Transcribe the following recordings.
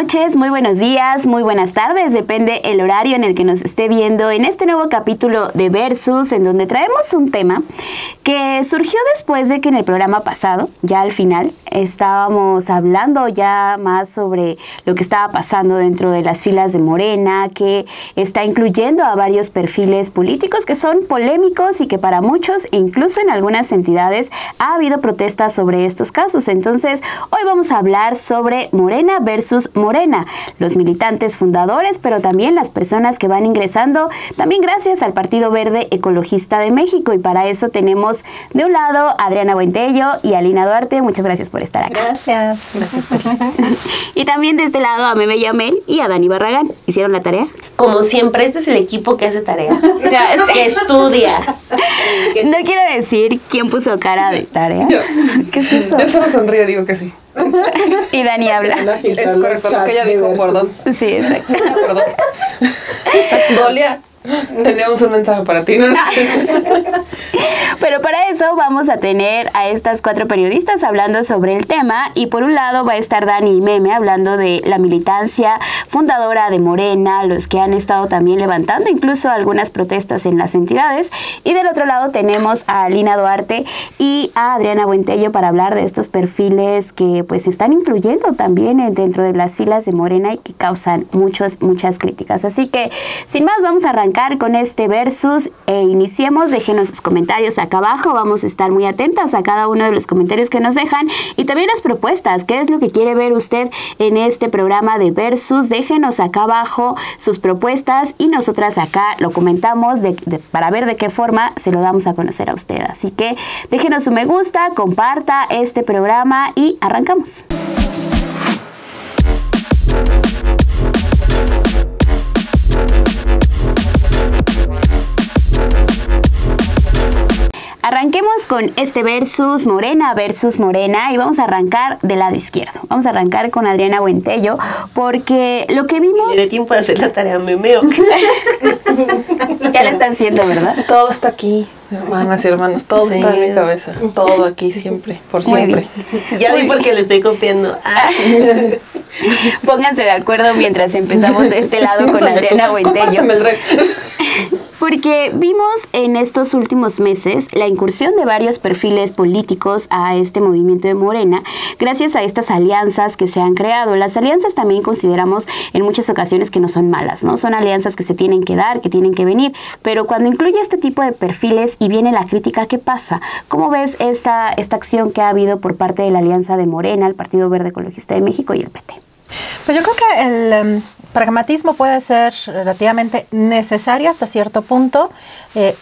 noches, muy buenos días, muy buenas tardes, depende el horario en el que nos esté viendo en este nuevo capítulo de Versus, en donde traemos un tema que surgió después de que en el programa pasado, ya al final, estábamos hablando ya más sobre lo que estaba pasando dentro de las filas de Morena, que está incluyendo a varios perfiles políticos que son polémicos y que para muchos, incluso en algunas entidades, ha habido protestas sobre estos casos. Entonces, hoy vamos a hablar sobre Morena versus Morena, los militantes fundadores, pero también las personas que van ingresando, también gracias al Partido Verde Ecologista de México. Y para eso tenemos de un lado a Adriana Buentello y a Lina Duarte. Muchas gracias por estar acá. Gracias por Y también de este lado a Meme Yamel y a Dani Barragán. ¿Hicieron la tarea? Como siempre, este es el equipo que hace tarea, que estudia. No quiero decir quién puso cara de tarea. ¿Qué es eso? Yo solo sonrío, digo que sí. Y Dani habla. Es correcto, lo que ella dijo por dos. Sí, exacto. Por dos. Dolia, teníamos un mensaje para ti, ¿no? Pero para eso vamos a tener a estas 4 periodistas hablando sobre el tema, y por un lado va a estar Dani y Meme hablando de la militancia fundadora de Morena, los que han estado también levantando incluso algunas protestas en las entidades, y del otro lado tenemos a Lina Duarte y a Adriana Buentello para hablar de estos perfiles que pues se están incluyendo también dentro de las filas de Morena y que causan muchas críticas. Así que sin más vamos a arrancar con este Versus e iniciemos. Déjenos sus comentarios acá abajo, vamos a estar muy atentas a cada uno de los comentarios que nos dejan y también las propuestas. ¿Qué es lo que quiere ver usted en este programa de Versus? Déjenos acá abajo sus propuestas y nosotras acá lo comentamos para ver de qué forma se lo damos a conocer a usted. Así que déjenos su me gusta, comparta este programa y arrancamos. Arranquemos con este Versus, Morena versus Morena, y vamos a arrancar del lado izquierdo. Vamos a arrancar con Adriana Buentello, porque lo que vimos... ¿Tiene tiempo de hacer la tarea, Memeo? Ya la están haciendo, ¿verdad? Todo está aquí, hermanas y hermanos, todo está en mi cabeza. Todo aquí siempre, por siempre. Ya vi porque le estoy copiando. Pónganse de acuerdo mientras empezamos de este lado con Adriana Buentello. Porque vimos en estos últimos meses la incursión de varios perfiles políticos a este movimiento de Morena, gracias a estas alianzas que se han creado. Las alianzas también consideramos en muchas ocasiones que no son malas, ¿no? Son alianzas que se tienen que dar, que tienen que venir, pero cuando incluye este tipo de perfiles y viene la crítica, ¿qué pasa? ¿Cómo ves esta acción que ha habido por parte de la alianza de Morena, el Partido Verde Ecologista de México y el PT? Pues yo creo que el pragmatismo puede ser relativamente necesario hasta cierto punto.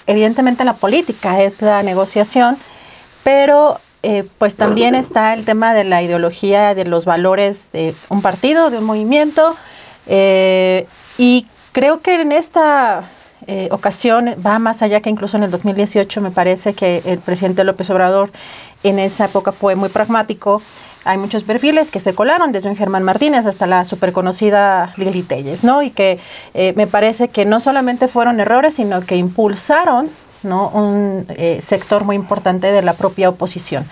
Evidentemente la política es la negociación, pero pues también está el tema de la ideología, de los valores de un partido, de un movimiento, y creo que en esta ocasión va más allá, que incluso en el 2018 me parece que el presidente López Obrador en esa época fue muy pragmático. Hay muchos perfiles que se colaron, desde un Germán Martínez hasta la superconocida Lili Telles, ¿no? Y que me parece que no solamente fueron errores, sino que impulsaron, ¿no?, un sector muy importante de la propia oposición.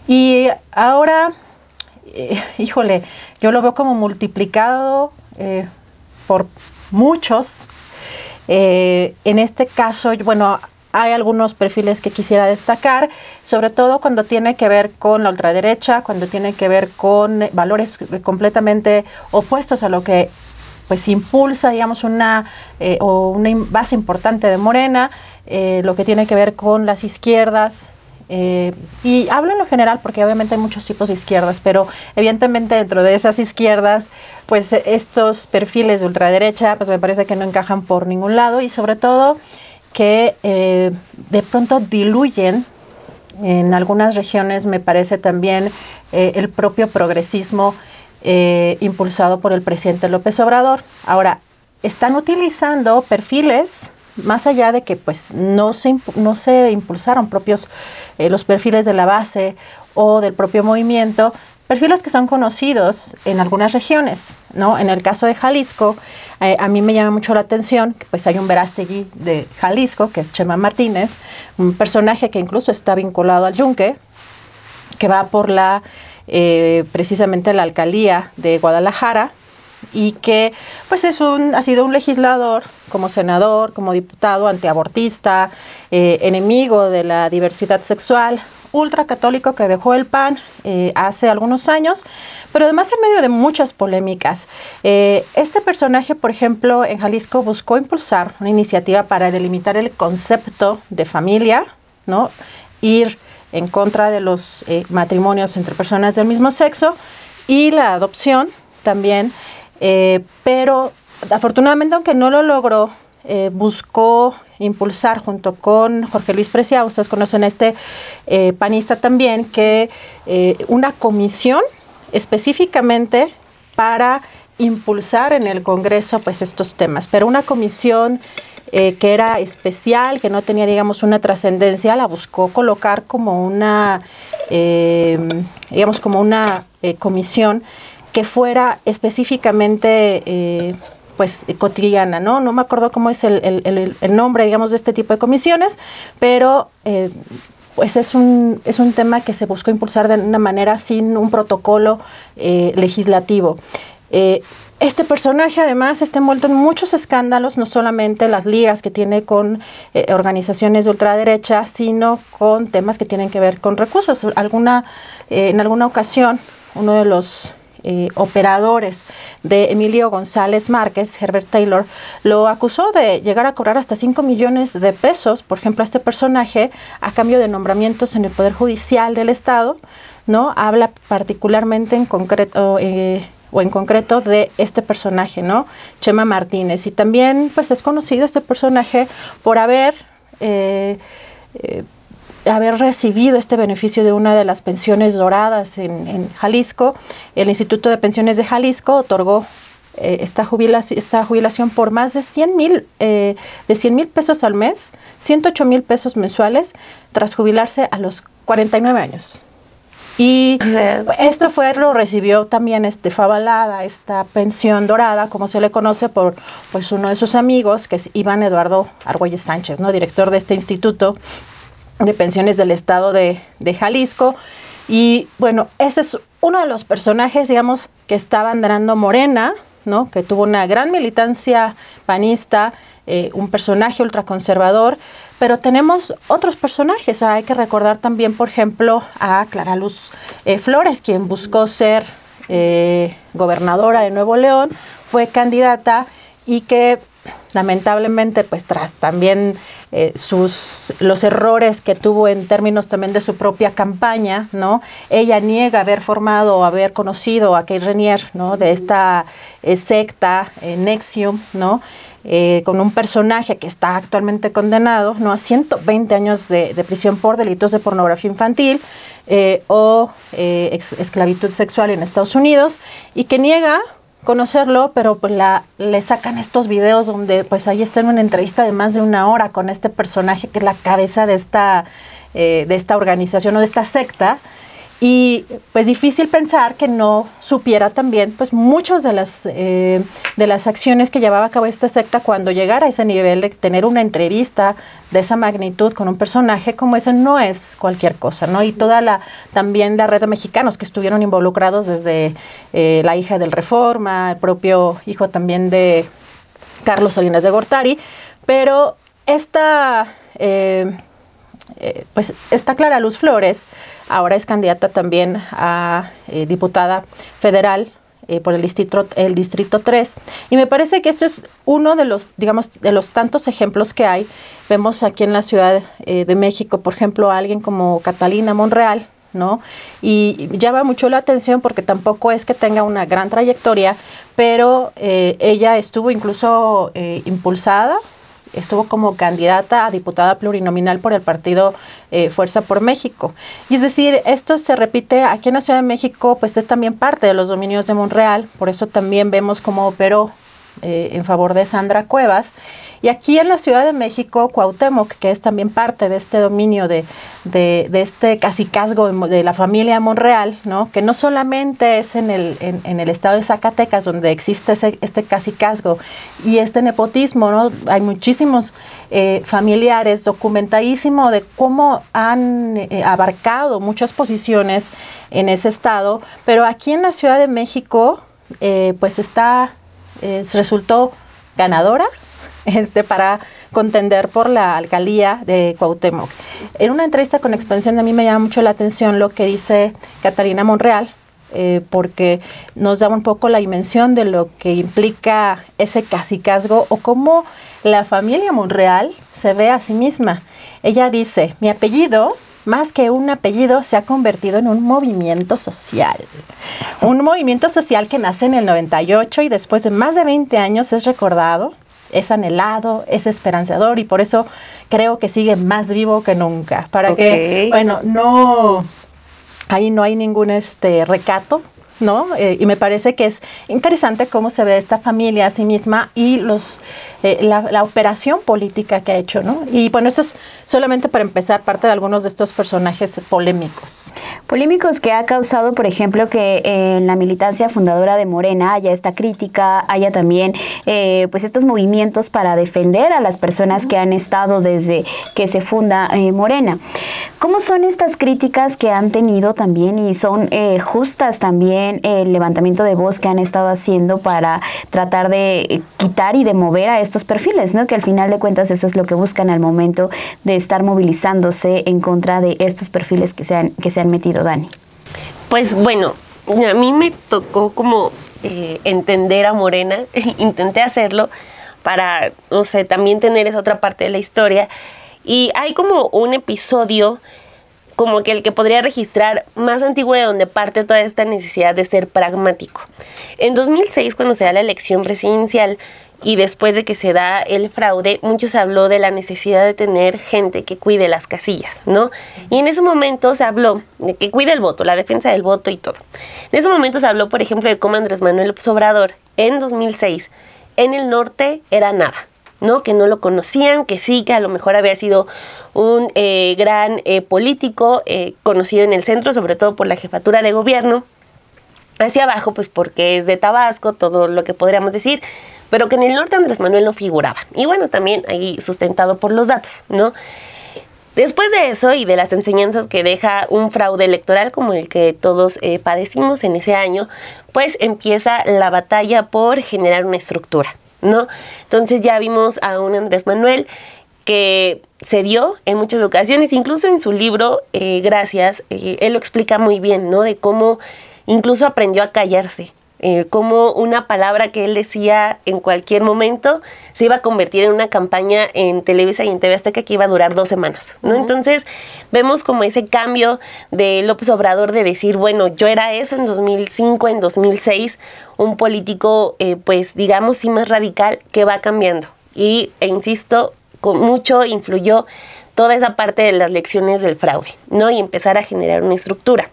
Y ahora, híjole, yo lo veo como multiplicado por muchos. En este caso, bueno, hay algunos perfiles que quisiera destacar, sobre todo cuando tiene que ver con la ultraderecha, cuando tiene que ver con valores completamente opuestos a lo que pues impulsa, digamos, una base importante de Morena, lo que tiene que ver con las izquierdas. Y hablo en lo general porque obviamente hay muchos tipos de izquierdas, pero evidentemente dentro de esas izquierdas, pues estos perfiles de ultraderecha, pues me parece que no encajan por ningún lado, y sobre todo que de pronto diluyen en algunas regiones, me parece también, el propio progresismo impulsado por el presidente López Obrador. Ahora, están utilizando perfiles, más allá de que pues no se impulsaron los perfiles de la base o del propio movimiento, perfiles que son conocidos en algunas regiones, ¿no? En el caso de Jalisco, a mí me llama mucho la atención que pues hay un Verástegui de Jalisco, que es Chema Martínez, un personaje que incluso está vinculado al Yunque, que va por precisamente la alcaldía de Guadalajara, y que pues ha sido un legislador, como senador, como diputado, antiabortista, enemigo de la diversidad sexual, ultracatólico que dejó el PAN hace algunos años, pero además en medio de muchas polémicas. Este personaje, por ejemplo, en Jalisco buscó impulsar una iniciativa para delimitar el concepto de familia, ¿no? Ir en contra de los matrimonios entre personas del mismo sexo y la adopción también, pero afortunadamente, aunque no lo logró, buscó impulsar junto con Jorge Luis Preciado, ustedes conocen a este panista también, que una comisión específicamente para impulsar en el Congreso pues estos temas, pero una comisión que era especial, que no tenía, digamos, una trascendencia, la buscó colocar como una, comisión que fuera específicamente pues cotidiana, ¿no? No me acuerdo cómo es el nombre, digamos, de este tipo de comisiones, pero pues es un tema que se buscó impulsar de una manera sin un protocolo legislativo. Este personaje además está envuelto en muchos escándalos, no solamente las ligas que tiene con organizaciones de ultraderecha, sino con temas que tienen que ver con recursos. En alguna ocasión, uno de los operadores de Emilio González Márquez, Herbert Taylor, lo acusó de llegar a cobrar hasta 5 millones de pesos, por ejemplo, a este personaje, a cambio de nombramientos en el Poder Judicial del Estado, ¿no? Habla particularmente en concreto de este personaje, ¿no? Chema Martínez. Y también pues es conocido este personaje por haber recibido este beneficio de una de las pensiones doradas en Jalisco. El Instituto de Pensiones de Jalisco otorgó esta jubilación por más de 100,000 pesos al mes, 108,000 pesos mensuales, tras jubilarse a los 49 años. Y esto lo recibió también, fue avalada esta pensión dorada, como se le conoce, por pues uno de sus amigos, que es Iván Eduardo Argüelles Sánchez, ¿no? Director de este Instituto de Pensiones del Estado de Jalisco. Y bueno, ese es uno de los personajes, digamos, que está abanderando Morena, ¿no? Que tuvo una gran militancia panista, un personaje ultraconservador, pero tenemos otros personajes. Hay que recordar también, por ejemplo, a Clara Luz Flores, quien buscó ser gobernadora de Nuevo León, fue candidata y que lamentablemente, pues tras también los errores que tuvo en términos también de su propia campaña, ¿no? Ella niega haber formado o haber conocido a Kay Renier, ¿no? De esta secta Nexium, ¿no? Con un personaje que está actualmente condenado, ¿no? A 120 años de prisión por delitos de pornografía infantil o esclavitud sexual en Estados Unidos, y que niega conocerlo, pero pues le sacan estos videos donde pues ahí está en una entrevista de más de 1 hora con este personaje que es la cabeza de esta organización o de esta secta. Y pues difícil pensar que no supiera también pues muchas de las acciones que llevaba a cabo esta secta cuando llegara a ese nivel de tener una entrevista de esa magnitud con un personaje como ese. No es cualquier cosa, ¿no? Y también la red de mexicanos que estuvieron involucrados desde la hija del Reforma, el propio hijo también de Carlos Salinas de Gortari, pero pues está Clara Luz Flores, ahora es candidata también a diputada federal por el distrito 3, y me parece que esto es uno de los, digamos, de los tantos ejemplos que hay. Vemos aquí en la Ciudad de México, por ejemplo, a alguien como Catalina Monreal, ¿no? Y llama mucho la atención porque tampoco es que tenga una gran trayectoria, pero ella estuvo incluso impulsada, estuvo como candidata a diputada plurinominal por el partido Fuerza por México. Y es decir, esto se repite aquí en la Ciudad de México, pues es también parte de los dominios de Monreal, por eso también vemos cómo operó en favor de Sandra Cuevas. Y aquí en la Ciudad de México, Cuauhtémoc, que es también parte de este dominio de este cacicazgo de la familia Monreal, ¿no? Que no solamente es en el estado de Zacatecas donde existe este cacicazgo y este nepotismo, ¿no? Hay muchísimos familiares, documentadísimo de cómo han abarcado muchas posiciones en ese estado, pero aquí en la Ciudad de México pues está resultó ganadora para contender por la alcaldía de Cuauhtémoc. En una entrevista con Expansión a mí me llama mucho la atención lo que dice Catalina Monreal, porque nos da un poco la dimensión de lo que implica ese cacicazgo o cómo la familia Monreal se ve a sí misma. Ella dice, mi apellido, más que un apellido, se ha convertido en un movimiento social. Un movimiento social que nace en el 98 y después de más de 20 años es recordado, es anhelado, es esperanzador y por eso creo que sigue más vivo que nunca. Para que, bueno, ahí no hay ningún recato, ¿no? Y me parece que es interesante cómo se ve esta familia a sí misma y la operación política que ha hecho, ¿no? Y bueno, esto es solamente para empezar parte de algunos de estos personajes polémicos. Polémicos que ha causado, por ejemplo, que en la militancia fundadora de Morena haya esta crítica, haya también pues estos movimientos para defender a las personas que han estado desde que se funda Morena. ¿Cómo son estas críticas que han tenido también y son justas también el levantamiento de voz que han estado haciendo para tratar de quitar y de mover a estos perfiles, ¿no? Que al final de cuentas eso es lo que buscan al momento de estar movilizándose en contra de estos perfiles que se han metido, Dani? Pues bueno, a mí me tocó como entender a Morena, intenté hacerlo para, no sé, también tener esa otra parte de la historia. Y hay como un episodio como que el que podría registrar más antiguo de donde parte toda esta necesidad de ser pragmático. En 2006, cuando se da la elección presidencial y después de que se da el fraude, mucho se habló de la necesidad de tener gente que cuide las casillas, ¿no? Y en ese momento se habló de que cuide el voto, la defensa del voto y todo. En ese momento se habló, por ejemplo, de cómo Andrés Manuel López Obrador en 2006 en el norte era nada, ¿no? Que no lo conocían, que sí, que a lo mejor había sido un gran político conocido en el centro, sobre todo por la jefatura de gobierno, hacia abajo, pues porque es de Tabasco, todo lo que podríamos decir, pero que en el norte Andrés Manuel no figuraba. Y bueno, también ahí sustentado por los datos, ¿no? Después de eso y de las enseñanzas que deja un fraude electoral como el que todos padecimos en ese año, pues empieza la batalla por generar una estructura, ¿no? Entonces ya vimos a un Andrés Manuel que se dio en muchas ocasiones, incluso en su libro, Gracias, él lo explica muy bien, ¿no? De cómo incluso aprendió a callarse, cómo una palabra que él decía en cualquier momento se iba a convertir en una campaña en Televisa y en TV Azteca que iba a durar 2 semanas, ¿no? Entonces vemos como ese cambio de López Obrador de decir, bueno, yo era eso en 2005, en 2006, un político, pues digamos, sí más radical, que va cambiando. E insisto, con mucho influyó toda esa parte de las lecciones del fraude, ¿no? Y empezar a generar una estructura.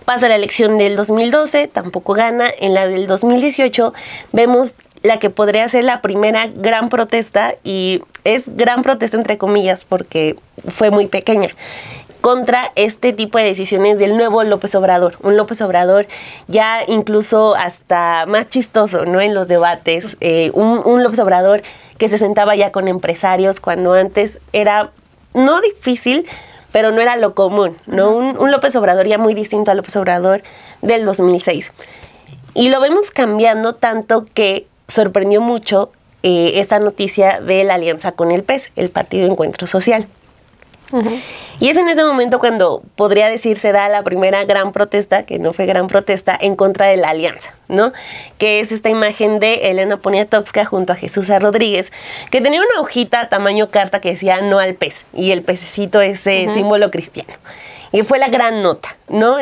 Pasa la elección del 2012, tampoco gana. En la del 2018 vemos la que podría ser la primera gran protesta, y es gran protesta entre comillas porque fue muy pequeña, contra este tipo de decisiones del nuevo López Obrador. Un López Obrador ya incluso hasta más chistoso, ¿no? En los debates, un López Obrador que se sentaba ya con empresarios cuando antes era no difícil, pero no era lo común, ¿no? Un López Obrador ya muy distinto al López Obrador del 2006. Y lo vemos cambiando tanto que sorprendió mucho esta noticia de la alianza con el PES, el Partido Encuentro Social. Y es en ese momento cuando podría decirse da la primera gran protesta, que no fue gran protesta, en contra de la alianza, ¿no? Que es esta imagen de Elena Poniatowska junto a Jesús Rodríguez, que tenía una hojita tamaño carta que decía no al PES, y el pececito ese símbolo cristiano. Y fue la gran nota, ¿no?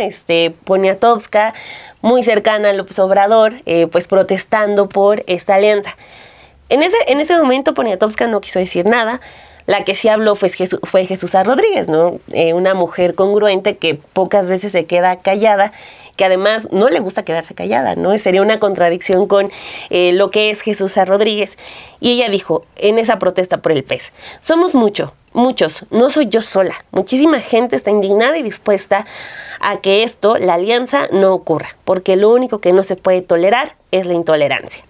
Poniatowska, muy cercana a López Obrador, pues protestando por esta alianza. En ese momento Poniatowska no quiso decir nada. La que sí habló fue Jesús Rodríguez, ¿no? Una mujer congruente que pocas veces se queda callada, que además no le gusta quedarse callada, ¿no? Sería una contradicción con lo que es Jesús Rodríguez. Y ella dijo, en esa protesta por el PES, somos muchos, no soy yo sola. Muchísima gente está indignada y dispuesta a que esto, la alianza, no ocurra, porque lo único que no se puede tolerar es la intolerancia.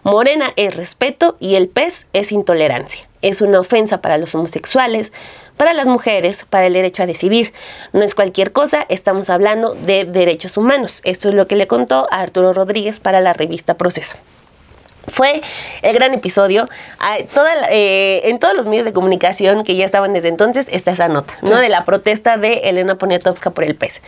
Morena es respeto y el PES es intolerancia. Es una ofensa para los homosexuales, para las mujeres, para el derecho a decidir. No es cualquier cosa, estamos hablando de derechos humanos. Esto es lo que le contó a Arturo Rodríguez para la revista Proceso. Fue el gran episodio. En todos los medios de comunicación que ya estaban desde entonces está esa nota, ¿no? De la protesta de Elena Poniatowska por el PES.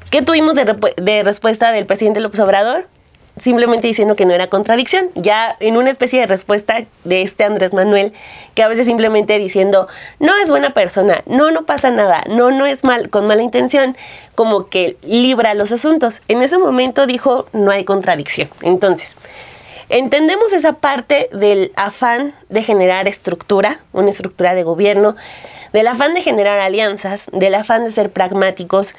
¿Qué tuvimos de respuesta del presidente López Obrador? Simplemente diciendo que no era contradicción, ya en una especie de respuesta de Andrés Manuel, que a veces simplemente diciendo, no es buena persona, no pasa nada, no es con mala intención, como que libra los asuntos. En ese momento dijo, no hay contradicción. Entonces, entendemos esa parte del afán de generar estructura, una estructura de gobierno, del afán de generar alianzas, del afán de ser pragmáticos,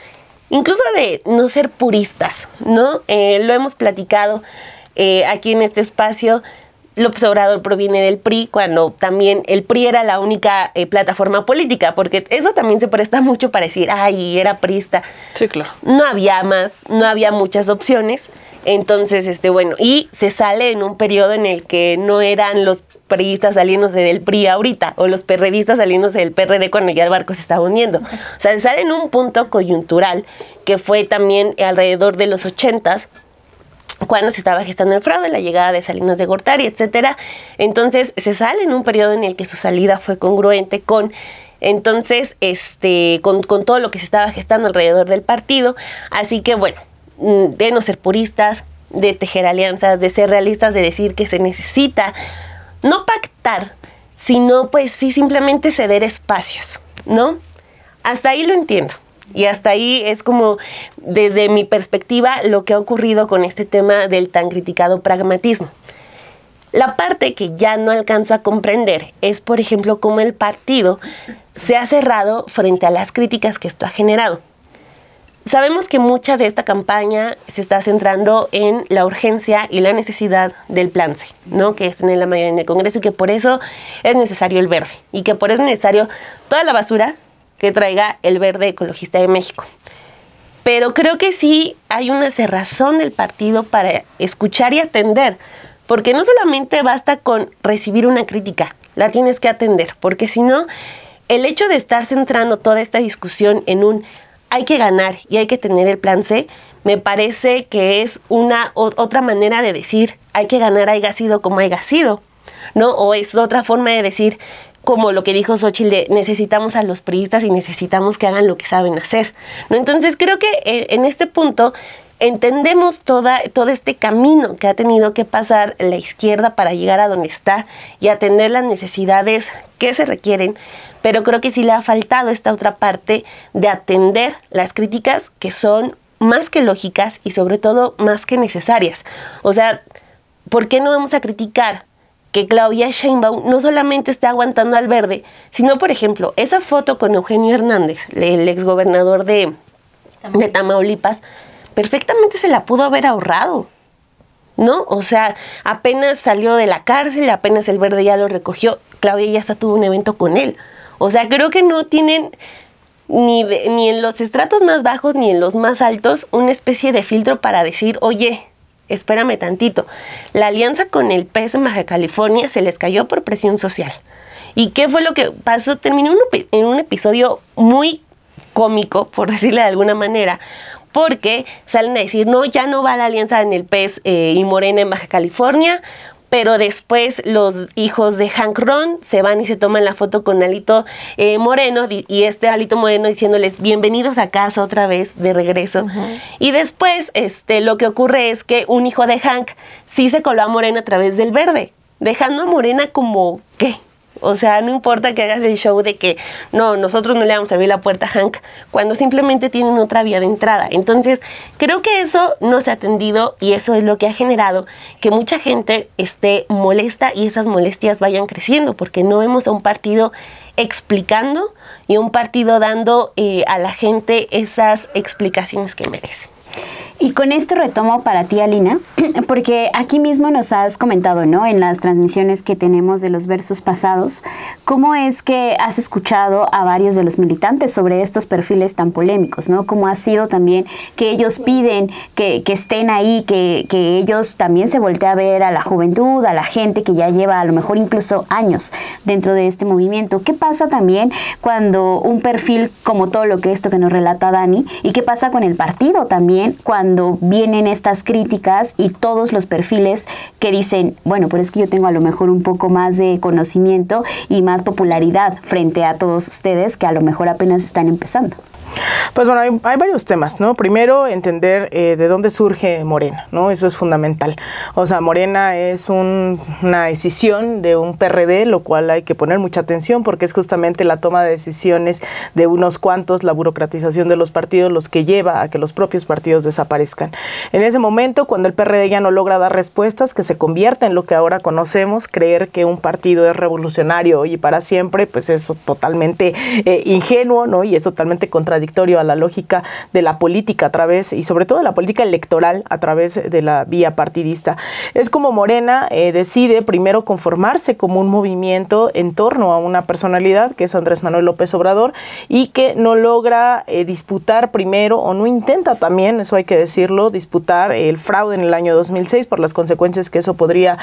incluso de no ser puristas, ¿no? Lo hemos platicado aquí en este espacio. López Obrador proviene del PRI, cuando también el PRI era la única plataforma política, porque eso también se presta mucho para decir, ay, era priista. Sí, claro. No había muchas opciones. Entonces, bueno, y se sale en un periodo en el que no eran los priistas saliéndose del PRI ahorita, o los perredistas saliéndose del PRD cuando ya el barco se estaba hundiendo. O sea, se sale en un punto coyuntural, que fue también alrededor de los 80s, cuando se estaba gestando el fraude, la llegada de Salinas de Gortari, etcétera. Entonces, se sale en un periodo en el que su salida fue congruente con... Entonces, con todo lo que se estaba gestando alrededor del partido. Así que, bueno, de no ser puristas, de tejer alianzas, de ser realistas, de decir que se necesita no pactar, sino pues sí simplemente ceder espacios, ¿no? Hasta ahí lo entiendo. Y hasta ahí es como, desde mi perspectiva, lo que ha ocurrido con este tema del tan criticado pragmatismo. La parte que ya no alcanzo a comprender es, por ejemplo, cómo el partido se ha cerrado frente a las críticas que esto ha generado. Sabemos que mucha de esta campaña se está centrando en la urgencia y la necesidad del plan C, ¿no? Que es tener la mayoría en el Congreso y que por eso es necesario el verde y que por eso es necesario toda la basura que traiga el Verde Ecologista de México. Pero creo que sí hay una cerrazón del partido para escuchar y atender, porque no solamente basta con recibir una crítica, la tienes que atender, porque si no, el hecho de estar centrando toda esta discusión en un hay que ganar y hay que tener el plan C, me parece que es otra manera de decir hay que ganar haya sido como haya sido, ¿no? O es otra forma de decir, como lo que dijo Xóchitl, de necesitamos a los priistas y necesitamos que hagan lo que saben hacer, ¿no? Entonces creo que en este punto entendemos todo este camino que ha tenido que pasar la izquierda para llegar a donde está y atender las necesidades que se requieren, pero creo que sí le ha faltado esta otra parte de atender las críticas que son más que lógicas y sobre todo más que necesarias. O sea, ¿por qué no vamos a criticar que Claudia Sheinbaum no solamente está aguantando al verde, sino, por ejemplo, esa foto con Eugenio Hernández, el exgobernador de Tamaulipas, perfectamente se la pudo haber ahorrado, ¿no? O sea, apenas salió de la cárcel, apenas el verde ya lo recogió, Claudia ya hasta tuvo un evento con él. O sea, creo que no tienen ni en los estratos más bajos ni en los más altos una especie de filtro para decir, oye, espérame tantito. La alianza con el PES en Baja California se les cayó por presión social. ¿Y qué fue lo que pasó? Terminó en un episodio muy cómico, por decirle de alguna manera, porque salen a decir, no, ya no va la alianza en el PES y Morena en Baja California, pero después los hijos de Hank Ron se van y se toman la foto con Alito Moreno, y Alito Moreno diciéndoles bienvenidos a casa otra vez, de regreso. Y después lo que ocurre es que un hijo de Hank sí se coló a Morena a través del verde, dejando a Morena como, ¿qué? O sea, no importa que hagas el show de que no, nosotros no le vamos a abrir la puerta a Hank, cuando simplemente tienen otra vía de entrada. Entonces, creo que eso no se ha atendido y eso es lo que ha generado que mucha gente esté molesta y esas molestias vayan creciendo, porque no vemos a un partido explicando y un partido dando a la gente esas explicaciones que merece. Y con esto retomo para ti, Alina, porque aquí mismo nos has comentado, ¿no?, en las transmisiones que tenemos de los versos pasados, cómo es que has escuchado a varios de los militantes sobre estos perfiles tan polémicos, ¿no? Cómo ha sido también que ellos piden que estén ahí, que ellos también se volteen a ver a la juventud, a la gente que ya lleva a lo mejor incluso años dentro de este movimiento. ¿Qué pasa también cuando un perfil como todo lo que esto que nos relata Dani, y qué pasa con el partido también cuando vienen estas críticas y todos los perfiles que dicen, bueno, pero es que yo tengo a lo mejor un poco más de conocimiento y más popularidad frente a todos ustedes que a lo mejor apenas están empezando? Pues bueno, hay varios temas, ¿no? Primero, entender de dónde surge Morena, ¿no? Eso es fundamental. O sea, Morena es una decisión de un PRD, lo cual hay que poner mucha atención porque es justamente la toma de decisiones de unos cuantos, la burocratización de los partidos, los que lleva a que los propios partidos desaparezcan. En ese momento, cuando el PRD ya no logra dar respuestas, que se convierte en lo que ahora conocemos, creer que un partido es revolucionario hoy y para siempre, pues es totalmente ingenuo, ¿no? Y es totalmente contradictorio a la lógica de la política a través, y sobre todo de la política electoral a través de la vía partidista. Es como Morena decide primero conformarse como un movimiento en torno a una personalidad que es Andrés Manuel López Obrador y que no logra disputar primero, o no intenta también, eso hay que decirlo, disputar el fraude en el año 2006 por las consecuencias que eso podría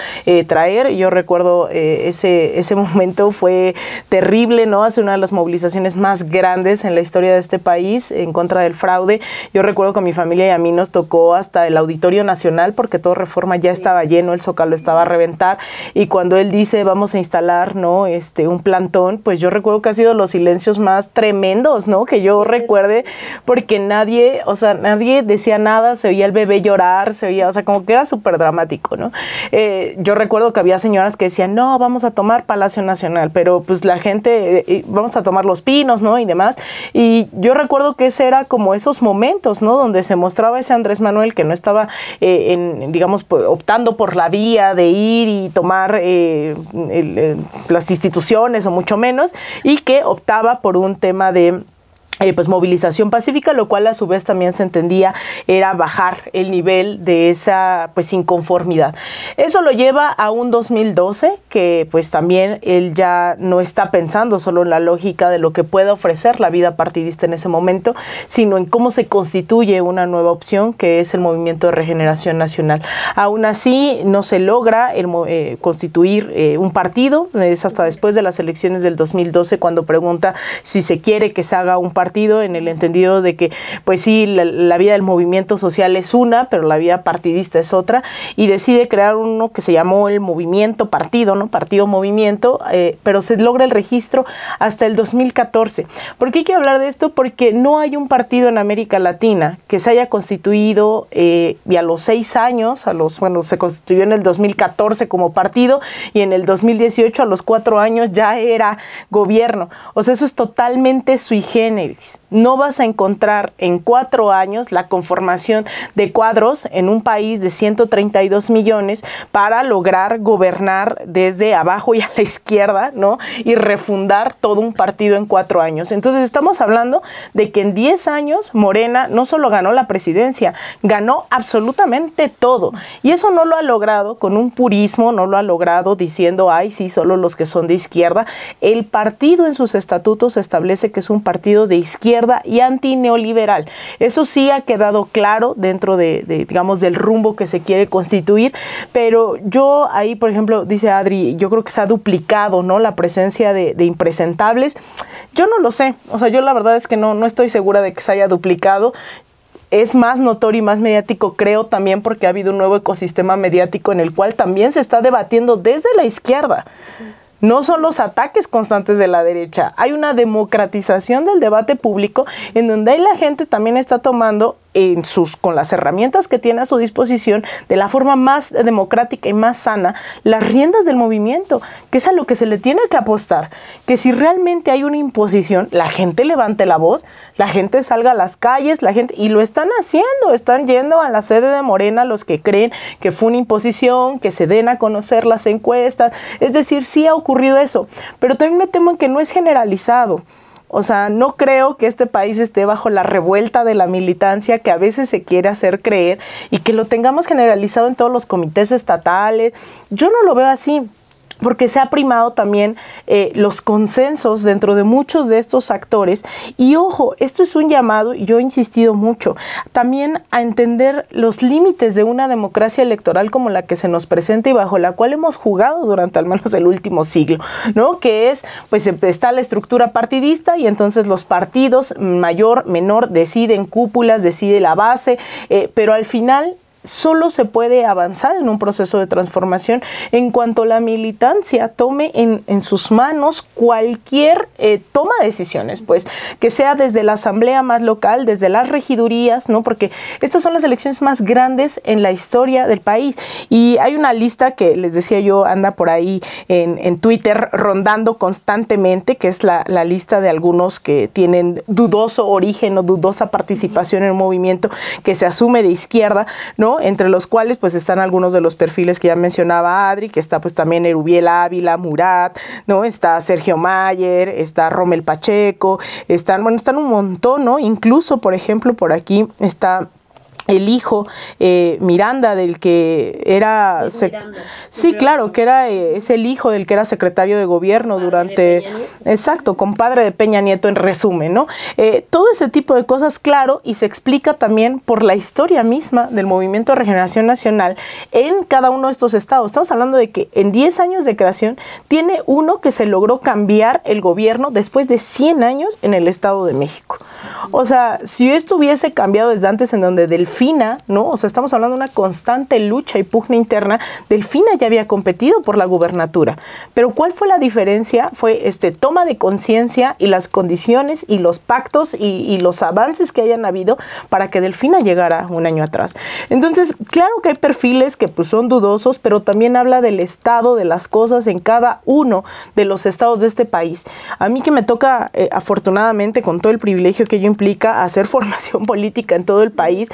traer. Yo recuerdo ese momento fue terrible, ¿no? Hace una de las movilizaciones más grandes en la historia de este país en contra del fraude. Yo recuerdo que a mi familia y a mí nos tocó hasta el Auditorio Nacional porque todo Reforma ya estaba lleno, el Zócalo estaba a reventar, y cuando él dice vamos a instalar, ¿no?, un plantón, pues yo recuerdo que ha sido los silencios más tremendos, ¿no?, que yo recuerde, porque nadie decía nada, se oía el bebé llorar, se oía, o sea, como que era súper dramático, ¿no? Yo recuerdo que había señoras que decían, no, vamos a tomar Palacio Nacional, pero pues la gente, vamos a tomar Los Pinos, ¿no?, y demás, y yo recuerdo que ese era como esos momentos, ¿no?, donde se mostraba ese Andrés Manuel que no estaba, digamos, optando por la vía de ir y tomar las instituciones o mucho menos, y que optaba por un tema de pues movilización pacífica, lo cual a su vez también se entendía era bajar el nivel de esa pues inconformidad. Eso lo lleva a un 2012 que pues también él ya no está pensando solo en la lógica de lo que pueda ofrecer la vida partidista en ese momento, sino en cómo se constituye una nueva opción que es el Movimiento de Regeneración Nacional. Aún así no se logra constituir un partido, es hasta después de las elecciones del 2012 cuando pregunta si se quiere que se haga un partido, en el entendido de que, pues sí, la vida del movimiento social es una, pero la vida partidista es otra, y decide crear uno que se llamó el Movimiento Partido, ¿no? Partido Movimiento, pero se logra el registro hasta el 2014. ¿Por qué quiero hablar de esto? Porque no hay un partido en América Latina que se haya constituido y a los 6 años, se constituyó en el 2014 como partido, y en el 2018 a los 4 años ya era gobierno. O sea, eso es totalmente sui generis. No vas a encontrar en 4 años la conformación de cuadros en un país de 132 millones para lograr gobernar desde abajo y a la izquierda, ¿no? Y refundar todo un partido en 4 años. Entonces estamos hablando de que en 10 años Morena no solo ganó la presidencia, ganó absolutamente todo. Y eso no lo ha logrado con un purismo, no lo ha logrado diciendo, ay, sí, solo los que son de izquierda. El partido en sus estatutos establece que es un partido de izquierda y antineoliberal. Eso sí ha quedado claro dentro digamos, del rumbo que se quiere constituir, pero yo ahí, por ejemplo, dice Adri, yo creo que se ha duplicado, ¿no?, la presencia de impresentables. Yo no lo sé, o sea, yo la verdad es que no estoy segura de que se haya duplicado. Es más notorio y más mediático, creo, también porque ha habido un nuevo ecosistema mediático en el cual también se está debatiendo desde la izquierda. No son los ataques constantes de la derecha, hay una democratización del debate público en donde la gente también está tomando con las herramientas que tiene a su disposición, de la forma más democrática y más sana, las riendas del movimiento, que es a lo que se le tiene que apostar, que si realmente hay una imposición, la gente levante la voz, la gente salga a las calles, y lo están haciendo, están yendo a la sede de Morena los que creen que fue una imposición, que se den a conocer las encuestas, es decir, sí ha ocurrido eso, pero también me temo en que no es generalizado. O sea, no creo que este país esté bajo la revuelta de la militancia que a veces se quiere hacer creer y que lo tengamos generalizado en todos los comités estatales. Yo no lo veo así, porque se ha primado también los consensos dentro de muchos de estos actores. Y ojo, esto es un llamado, y yo he insistido mucho, también a entender los límites de una democracia electoral como la que se nos presenta y bajo la cual hemos jugado durante al menos el último siglo, ¿no? Que es, pues está la estructura partidista y entonces los partidos, mayor, menor, deciden cúpulas, decide la base, pero al final solo se puede avanzar en un proceso de transformación en cuanto la militancia tome en sus manos cualquier toma de decisiones, pues, que sea desde la asamblea más local, desde las regidurías, ¿no? Porque estas son las elecciones más grandes en la historia del país. Y hay una lista que, les decía yo, anda por ahí en Twitter rondando constantemente, que es la lista de algunos que tienen dudoso origen o dudosa participación en un movimiento que se asume de izquierda, ¿no? Entre los cuales pues están algunos de los perfiles que ya mencionaba Adri, que está pues también Erubiel Ávila, Murat, ¿no? Está Sergio Mayer, está Rommel Pacheco, están un montón, ¿no? Incluso, por ejemplo, por aquí está el hijo Miranda, del que era... Sí, claro, que era es el hijo del que era secretario de gobierno durante... Exacto, compadre de Peña Nieto en resumen, ¿no? Todo ese tipo de cosas, claro, y se explica también por la historia misma del Movimiento de Regeneración Nacional en cada uno de estos estados. Estamos hablando de que en 10 años de creación tiene uno que se logró cambiar el gobierno después de 100 años en el Estado de México. O sea, si esto hubiese cambiado desde antes, en donde Delfina, ¿no? O sea, estamos hablando de una constante lucha y pugna interna. Delfina ya había competido por la gubernatura. Pero ¿cuál fue la diferencia? Fue toma de conciencia y las condiciones y los pactos y los avances que hayan habido para que Delfina llegara un año atrás. Entonces, claro que hay perfiles que pues son dudosos, pero también habla del estado de las cosas en cada uno de los estados de este país. A mí que me toca, afortunadamente, con todo el privilegio que ello implica, hacer formación política en todo el país,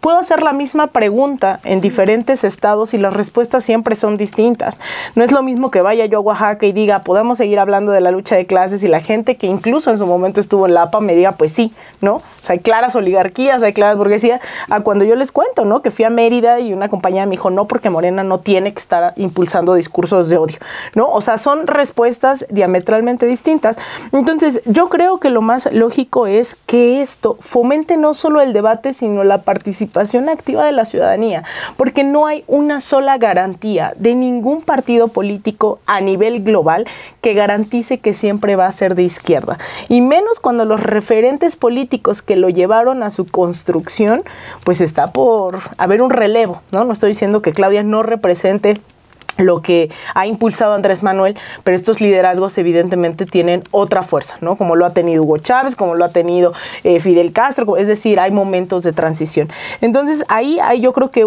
puedo hacer la misma pregunta en diferentes estados y las respuestas siempre son distintas. No es lo mismo que vaya yo a Oaxaca y diga, podemos seguir hablando de la lucha de clases, y la gente que incluso en su momento estuvo en la APA me diga, pues sí, ¿no? O sea, hay claras oligarquías, hay claras burguesías. A cuando yo les cuento, ¿no? Que fui a Mérida y una compañera me dijo, no, porque Morena no tiene que estar impulsando discursos de odio, ¿no? O sea, son respuestas diametralmente distintas. Entonces, yo creo que lo más lógico es que esto fomente no solo el debate, sino la participación activa de la ciudadanía, porque no hay una sola garantía de ningún partido político a nivel global que garantice que siempre va a ser de izquierda, y menos cuando los referentes políticos que lo llevaron a su construcción, pues está por haber un relevo, ¿no? No estoy diciendo que Claudia no represente lo que ha impulsado Andrés Manuel, pero estos liderazgos evidentemente tienen otra fuerza, ¿no? Como lo ha tenido Hugo Chávez, como lo ha tenido Fidel Castro, es decir, hay momentos de transición. Entonces, ahí yo creo que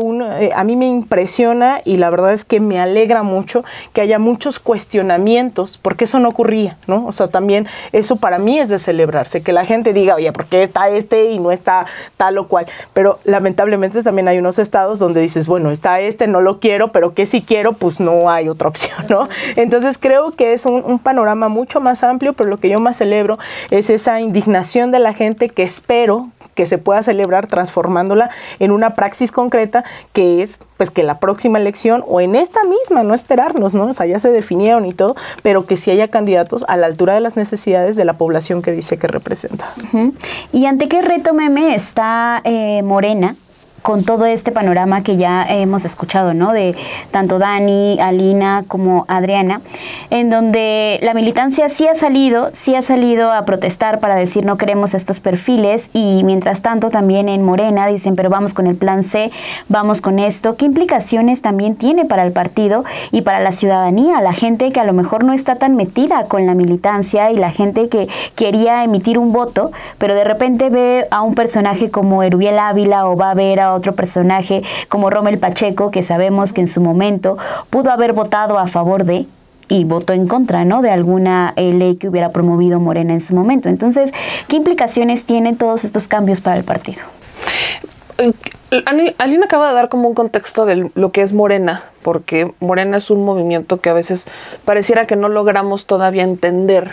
a mí me impresiona, y la verdad es que me alegra mucho que haya muchos cuestionamientos, porque eso no ocurría, ¿no? O sea, también eso para mí es de celebrarse, que la gente diga, oye, ¿por qué está y no está tal o cual? Pero lamentablemente también hay unos estados donde dices, bueno, está no lo quiero, pero que sí quiero, pues no hay otra opción, ¿no? Entonces creo que es un panorama mucho más amplio, pero lo que yo más celebro es esa indignación de la gente, que espero que se pueda celebrar transformándola en una praxis concreta, que es pues que la próxima elección, o en esta misma, no esperarnos, ¿no? O sea, ya se definieron y todo, pero que sí haya candidatos a la altura de las necesidades de la población que dice que representa. ¿Y ante qué reto, Meme, está Morena con todo este panorama que ya hemos escuchado, ¿no? De tanto Dani, Alina como Adriana, en donde la militancia sí ha salido a protestar para decir no queremos estos perfiles, y mientras tanto también en Morena dicen, pero vamos con el plan C, vamos con esto? ¿Qué implicaciones también tiene para el partido y para la ciudadanía? La gente que a lo mejor no está tan metida con la militancia, y la gente que quería emitir un voto, pero de repente ve a un personaje como Erubiel Ávila, o va a ver a otro personaje como Rommel Pacheco, que sabemos que en su momento pudo haber votado a favor de, y votó en contra, ¿no?, de alguna ley que hubiera promovido Morena en su momento. Entonces, ¿qué implicaciones tienen todos estos cambios para el partido? Alina acaba de dar como un contexto de lo que es Morena, porque Morena es un movimiento que a veces pareciera que no logramos todavía entender.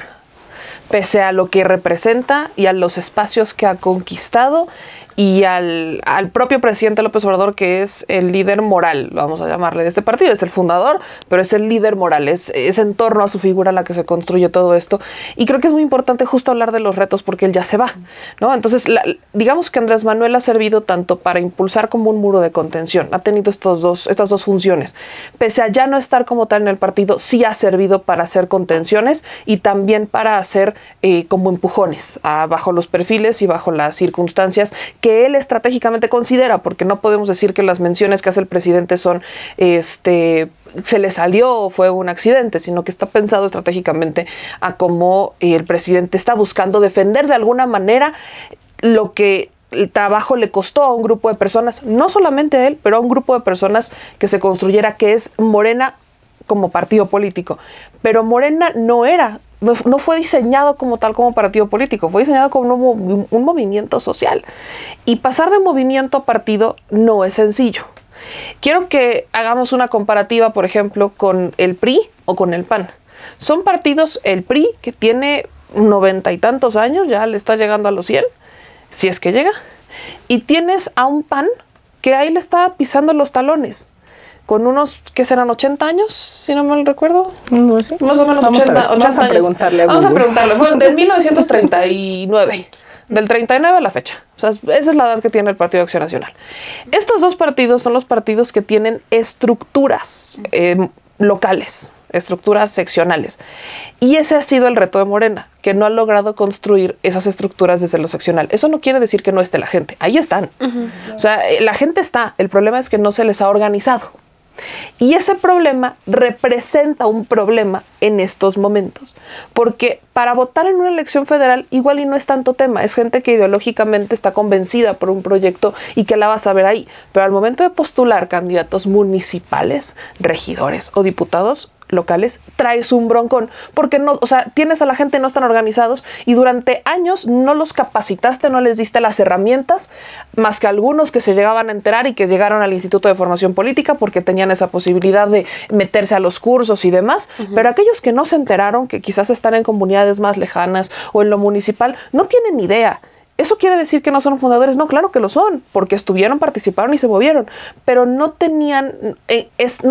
pese a lo que representa y a los espacios que ha conquistado y al propio presidente López Obrador, que es el líder moral, vamos a llamarle, de este partido. Es el fundador, pero es el líder moral. Es en torno a su figura la que se construye todo esto. Y creo que es muy importante justo hablar de los retos porque él ya se va, ¿no? Entonces, digamos que Andrés Manuel ha servido tanto para impulsar como un muro de contención. Ha tenido estas dos funciones. Pese a ya no estar como tal en el partido, sí ha servido para hacer contenciones y también para hacer como empujones bajo los perfiles y bajo las circunstancias que él estratégicamente considera, porque no podemos decir que las menciones que hace el presidente son se le salió o fue un accidente, sino que está pensado estratégicamente a cómo el presidente está buscando defender de alguna manera lo que el trabajo le costó a un grupo de personas, no solamente a él, pero a un grupo de personas que se construyera, que es Morena como partido político. Pero Morena no fue diseñado como tal como partido político, fue diseñado como un movimiento social. Y pasar de movimiento a partido no es sencillo. Quiero que hagamos una comparativa, por ejemplo, con el PRI o con el PAN. Son partidos, el PRI, que tiene 90 y tantos años, ya le está llegando a los 100, si es que llega, y tienes a un PAN que ahí le está pisando los talones, con unos, ¿qué serán? 80 años, si no mal recuerdo. No sé. Más o menos 80 vamos a años. preguntarle a Vamos a Google. preguntarle. Fue de 1939. Del 39 a la fecha. O sea, esa es la edad que tiene el Partido Acción Nacional. Estos dos partidos son los partidos que tienen estructuras locales, estructuras seccionales. Y ese ha sido el reto de Morena, que no ha logrado construir esas estructuras desde lo seccional. Eso no quiere decir que no esté la gente. Ahí están. O sea, la gente está. El problema es que no se les ha organizado. Y ese problema representa un problema en estos momentos, porque para votar en una elección federal igual y no es tanto tema, es gente que ideológicamente está convencida por un proyecto y que la vas a ver ahí, pero al momento de postular candidatos municipales, regidores o diputados locales, traes un broncón, porque no, o sea, tienes a la gente no están organizados y durante años no los capacitaste, no les diste las herramientas, más que algunos que se llegaban a enterar y que llegaron al Instituto de Formación Política porque tenían esa posibilidad de meterse a los cursos y demás, pero aquellos que no se enteraron, que quizás están en comunidades más lejanas o en lo municipal, no tienen ni idea. ¿Eso quiere decir que no son fundadores? No, claro que lo son, porque estuvieron, participaron y se movieron, pero no tenían,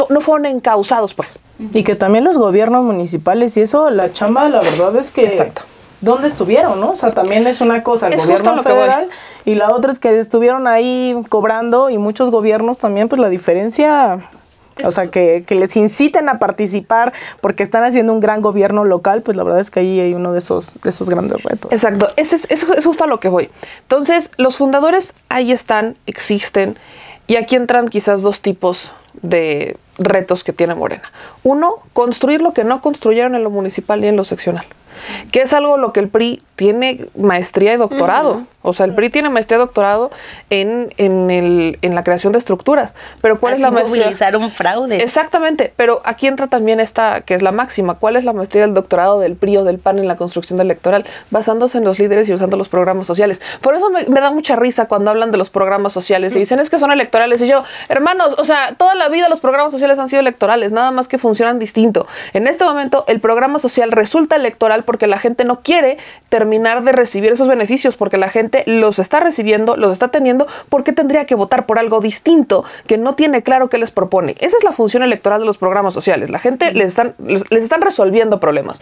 no fueron encausados, pues. Y que también los gobiernos municipales y eso, la chamba, la verdad es que... Exacto. ¿Dónde estuvieron, no? O sea, también es una cosa el Es gobierno justo a lo que federal y la otra es que estuvieron ahí cobrando y muchos gobiernos también, pues la diferencia... O sea, que les inciten a participar porque están haciendo un gran gobierno local, pues la verdad es que ahí hay uno de esos grandes retos. Exacto, es justo a lo que voy. Entonces, los fundadores ahí están, existen, y aquí entran quizás dos tipos de retos que tiene Morena. Uno, construir lo que no construyeron en lo municipal y en lo seccional, que es algo lo que el PRI tiene maestría y doctorado. O sea, el PRI tiene maestría y doctorado en la creación de estructuras. Pero ¿cuál es la maestría? Movilizar un fraude. Exactamente, pero aquí entra también esta, que es la máxima. ¿Cuál es la maestría y el doctorado del PRI o del PAN en la construcción electoral? Basándose en los líderes y usando los programas sociales. Por eso me da mucha risa cuando hablan de los programas sociales y dicen es que son electorales. Y yo, hermanos, o sea, toda la vida los programas sociales han sido electorales, nada más que funcionan distinto. En este momento el programa social resulta electoral porque la gente no quiere terminar de recibir esos beneficios, porque la gente los está recibiendo, los está teniendo, porque tendría que votar por algo distinto que no tiene claro qué les propone. Esa es la función electoral de los programas sociales. La gente les están resolviendo problemas.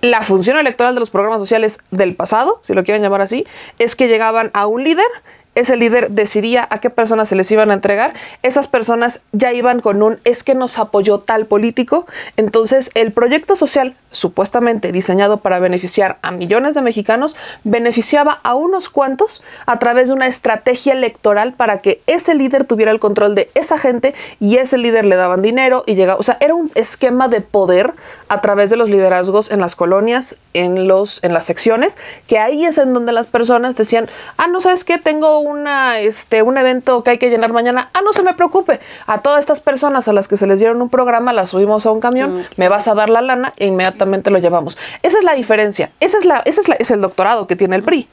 La función electoral de los programas sociales del pasado, si lo quieren llamar así, es que llegaban a un líder. Ese líder decidía a qué personas se les iban a entregar. Esas personas ya iban con es que nos apoyó tal político. Entonces, el proyecto social, supuestamente diseñado para beneficiar a millones de mexicanos, beneficiaba a unos cuantos a través de una estrategia electoral para que ese líder tuviera el control de esa gente y ese líder le daban dinero y llegaba. O sea, era un esquema de poder a través de los liderazgos en las colonias, en las secciones, que ahí es en donde las personas decían, no, ¿sabes qué? Tengo un evento que hay que llenar mañana. No se me preocupe. A todas estas personas a las que se les dieron un programa, las subimos a un camión, me vas a dar la lana e inmediatamente lo llevamos. Esa es la diferencia. Es el doctorado que tiene el PRI.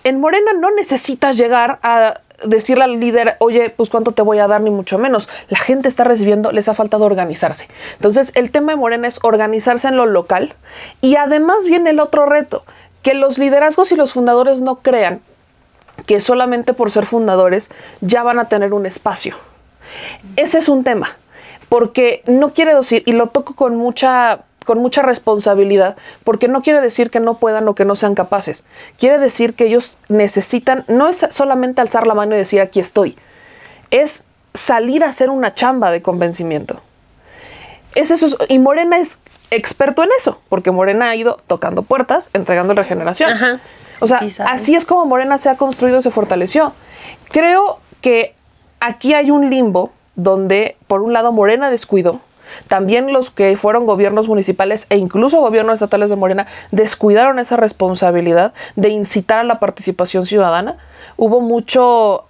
En Morena no necesitas llegar a decirle al líder, oye, pues cuánto te voy a dar, ni mucho menos. La gente está recibiendo, les ha faltado organizarse. Entonces, el tema de Morena es organizarse en lo local, y además viene el otro reto, que los liderazgos y los fundadores no crean que solamente por ser fundadores ya van a tener un espacio. Ese es un tema, porque no quiere decir, y lo toco con mucha responsabilidad, porque no quiere decir que no puedan o que no sean capaces. Quiere decir que ellos necesitan, no es solamente alzar la mano y decir aquí estoy, es salir a hacer una chamba de convencimiento. Es eso, y Morena es experto en eso, porque Morena ha ido tocando puertas, entregando regeneración. Ajá. O sea, Quizás. así es como Morena se ha construido y se fortaleció. Creo que aquí hay un limbo donde, por un lado, Morena descuidó. También los que fueron gobiernos municipales e incluso gobiernos estatales de Morena descuidaron esa responsabilidad de incitar a la participación ciudadana. Hubo mucho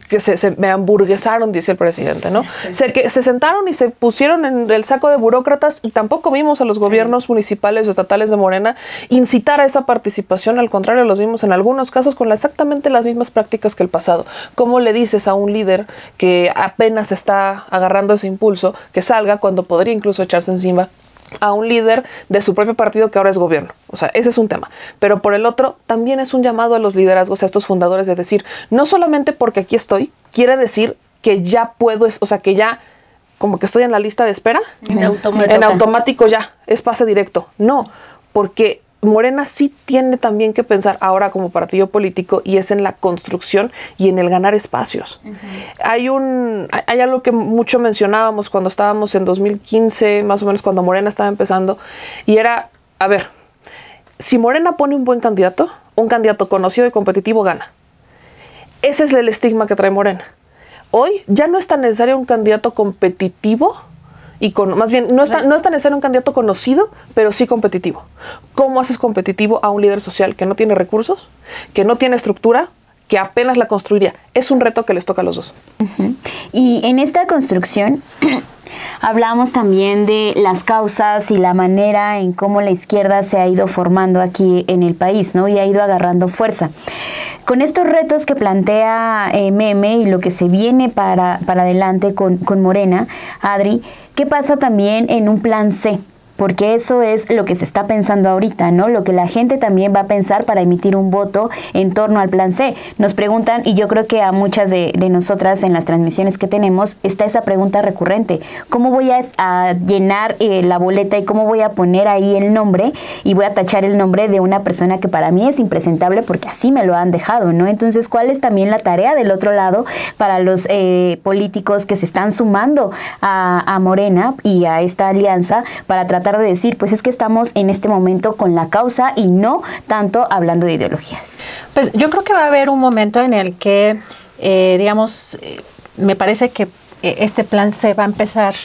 que me hamburguesaron, dice el presidente, ¿no? Se sentaron y se pusieron en el saco de burócratas, y tampoco vimos a los gobiernos municipales o estatales de Morena incitar a esa participación. Al contrario, los vimos en algunos casos con exactamente las mismas prácticas que el pasado. ¿Cómo le dices a un líder que apenas está agarrando ese impulso que salga cuando podría incluso echarse encima a un líder de su propio partido que ahora es gobierno? O sea, ese es un tema. Pero por el otro, también es un llamado a los liderazgos, a estos fundadores, de decir, no solamente porque aquí estoy, quiere decir que ya puedo, o sea, que ya como que estoy en la lista de espera. En automático. En automático ya, es pase directo. No, porque Morena sí tiene también que pensar ahora como partido político, y es en la construcción y en el ganar espacios. Hay algo que mucho mencionábamos cuando estábamos en 2015, más o menos cuando Morena estaba empezando, y era, a ver, si Morena pone un buen candidato, un candidato conocido y competitivo, gana. Ese es el estigma que trae Morena. Hoy ya no es tan necesario un candidato competitivo, y más bien, no es tan necesario un candidato conocido, pero sí competitivo. ¿Cómo haces competitivo a un líder social que no tiene recursos, que no tiene estructura, que apenas la construiría? Es un reto que les toca a los dos. Y en esta construcción hablamos también de las causas y la manera en cómo la izquierda se ha ido formando aquí en el país, ¿no? Y ha ido agarrando fuerza. Con estos retos que plantea Meme y lo que se viene para adelante con Morena, Adri, ¿qué pasa también en un plan C? Porque eso es lo que se está pensando ahorita, ¿no? Lo que la gente también va a pensar para emitir un voto en torno al plan C. Nos preguntan, y yo creo que a muchas de nosotras en las transmisiones que tenemos está esa pregunta recurrente. ¿Cómo voy a llenar la boleta y cómo voy a poner ahí el nombre? Y voy a tachar el nombre de una persona que para mí es impresentable porque así me lo han dejado, ¿no? Entonces, ¿cuál es también la tarea del otro lado para los políticos que se están sumando a Morena y a esta alianza para tratar de decir, pues es que estamos en este momento con la causa y no tanto hablando de ideologías? Pues yo creo que va a haber un momento en el que, me parece que este plan se va a empezar,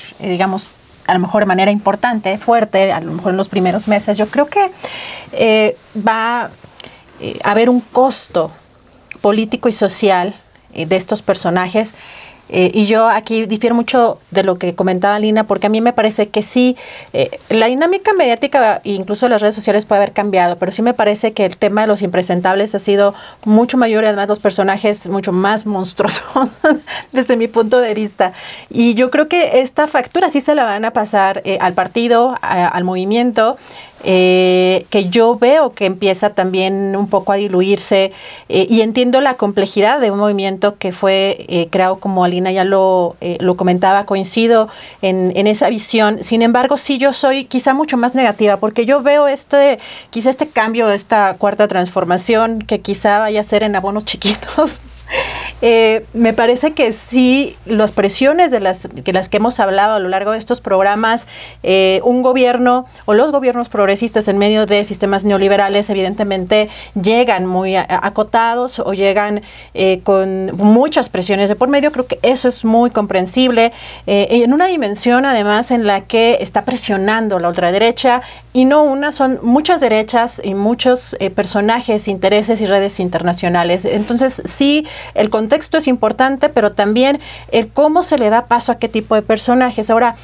a lo mejor de manera importante, fuerte, a lo mejor en los primeros meses. Yo creo que va a haber un costo político y social de estos personajes. Y yo aquí difiero mucho de lo que comentaba Lina, porque a mí me parece que sí, la dinámica mediática e incluso las redes sociales puede haber cambiado, pero sí me parece que el tema de los impresentables ha sido mucho mayor y además los personajes mucho más monstruosos desde mi punto de vista. Y yo creo que esta factura sí se la van a pasar al partido, al movimiento, que yo veo que empieza también un poco a diluirse, y entiendo la complejidad de un movimiento que fue creado, como Alina ya lo comentaba, coincido en esa visión. Sin embargo, sí, yo soy quizá mucho más negativa, porque yo veo quizá este cambio, esta cuarta transformación, que quizá vaya a ser en abonos chiquitos. Me parece que sí, las presiones de las que hemos hablado a lo largo de estos programas, un gobierno o los gobiernos progresistas en medio de sistemas neoliberales evidentemente llegan muy acotados o llegan con muchas presiones de por medio. Creo que eso es muy comprensible, en una dimensión además en la que está presionando la ultraderecha, y no una, son muchas derechas y muchos personajes, intereses y redes internacionales. Entonces sí, el contexto es importante, pero también el cómo se le da paso a qué tipo de personajes. Ahora,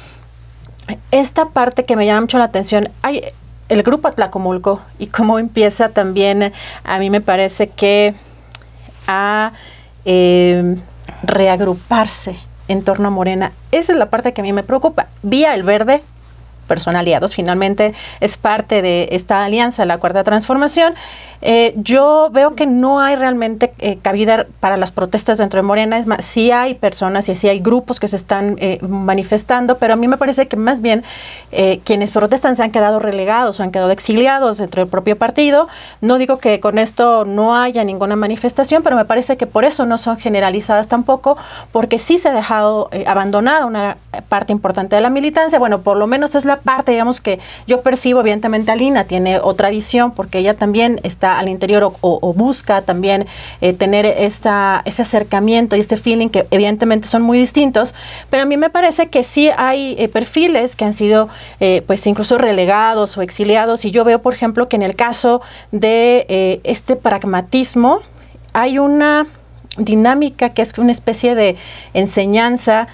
esta parte que me llama mucho la atención, hay el grupo Atlacomulco y cómo empieza también, a mí me parece que a reagruparse en torno a Morena. Esa es la parte que a mí me preocupa. Vía el Verde, personal aliados, finalmente es parte de esta alianza, la Cuarta Transformación. Yo veo que no hay realmente cabida para las protestas dentro de Morena. Es más, sí hay personas y sí hay grupos que se están manifestando, pero a mí me parece que más bien quienes protestan se han quedado relegados o han quedado exiliados dentro del propio partido. No digo que con esto no haya ninguna manifestación, pero me parece que por eso no son generalizadas tampoco, porque sí se ha dejado abandonada una parte importante de la militancia. Bueno, por lo menos es la parte, digamos, que yo percibo. Evidentemente Alina tiene otra visión, porque ella también está al interior o busca también tener ese acercamiento y este feeling que evidentemente son muy distintos, pero a mí me parece que sí hay perfiles que han sido pues incluso relegados o exiliados, y yo veo, por ejemplo, que en el caso de este pragmatismo hay una dinámica que es una especie de enseñanza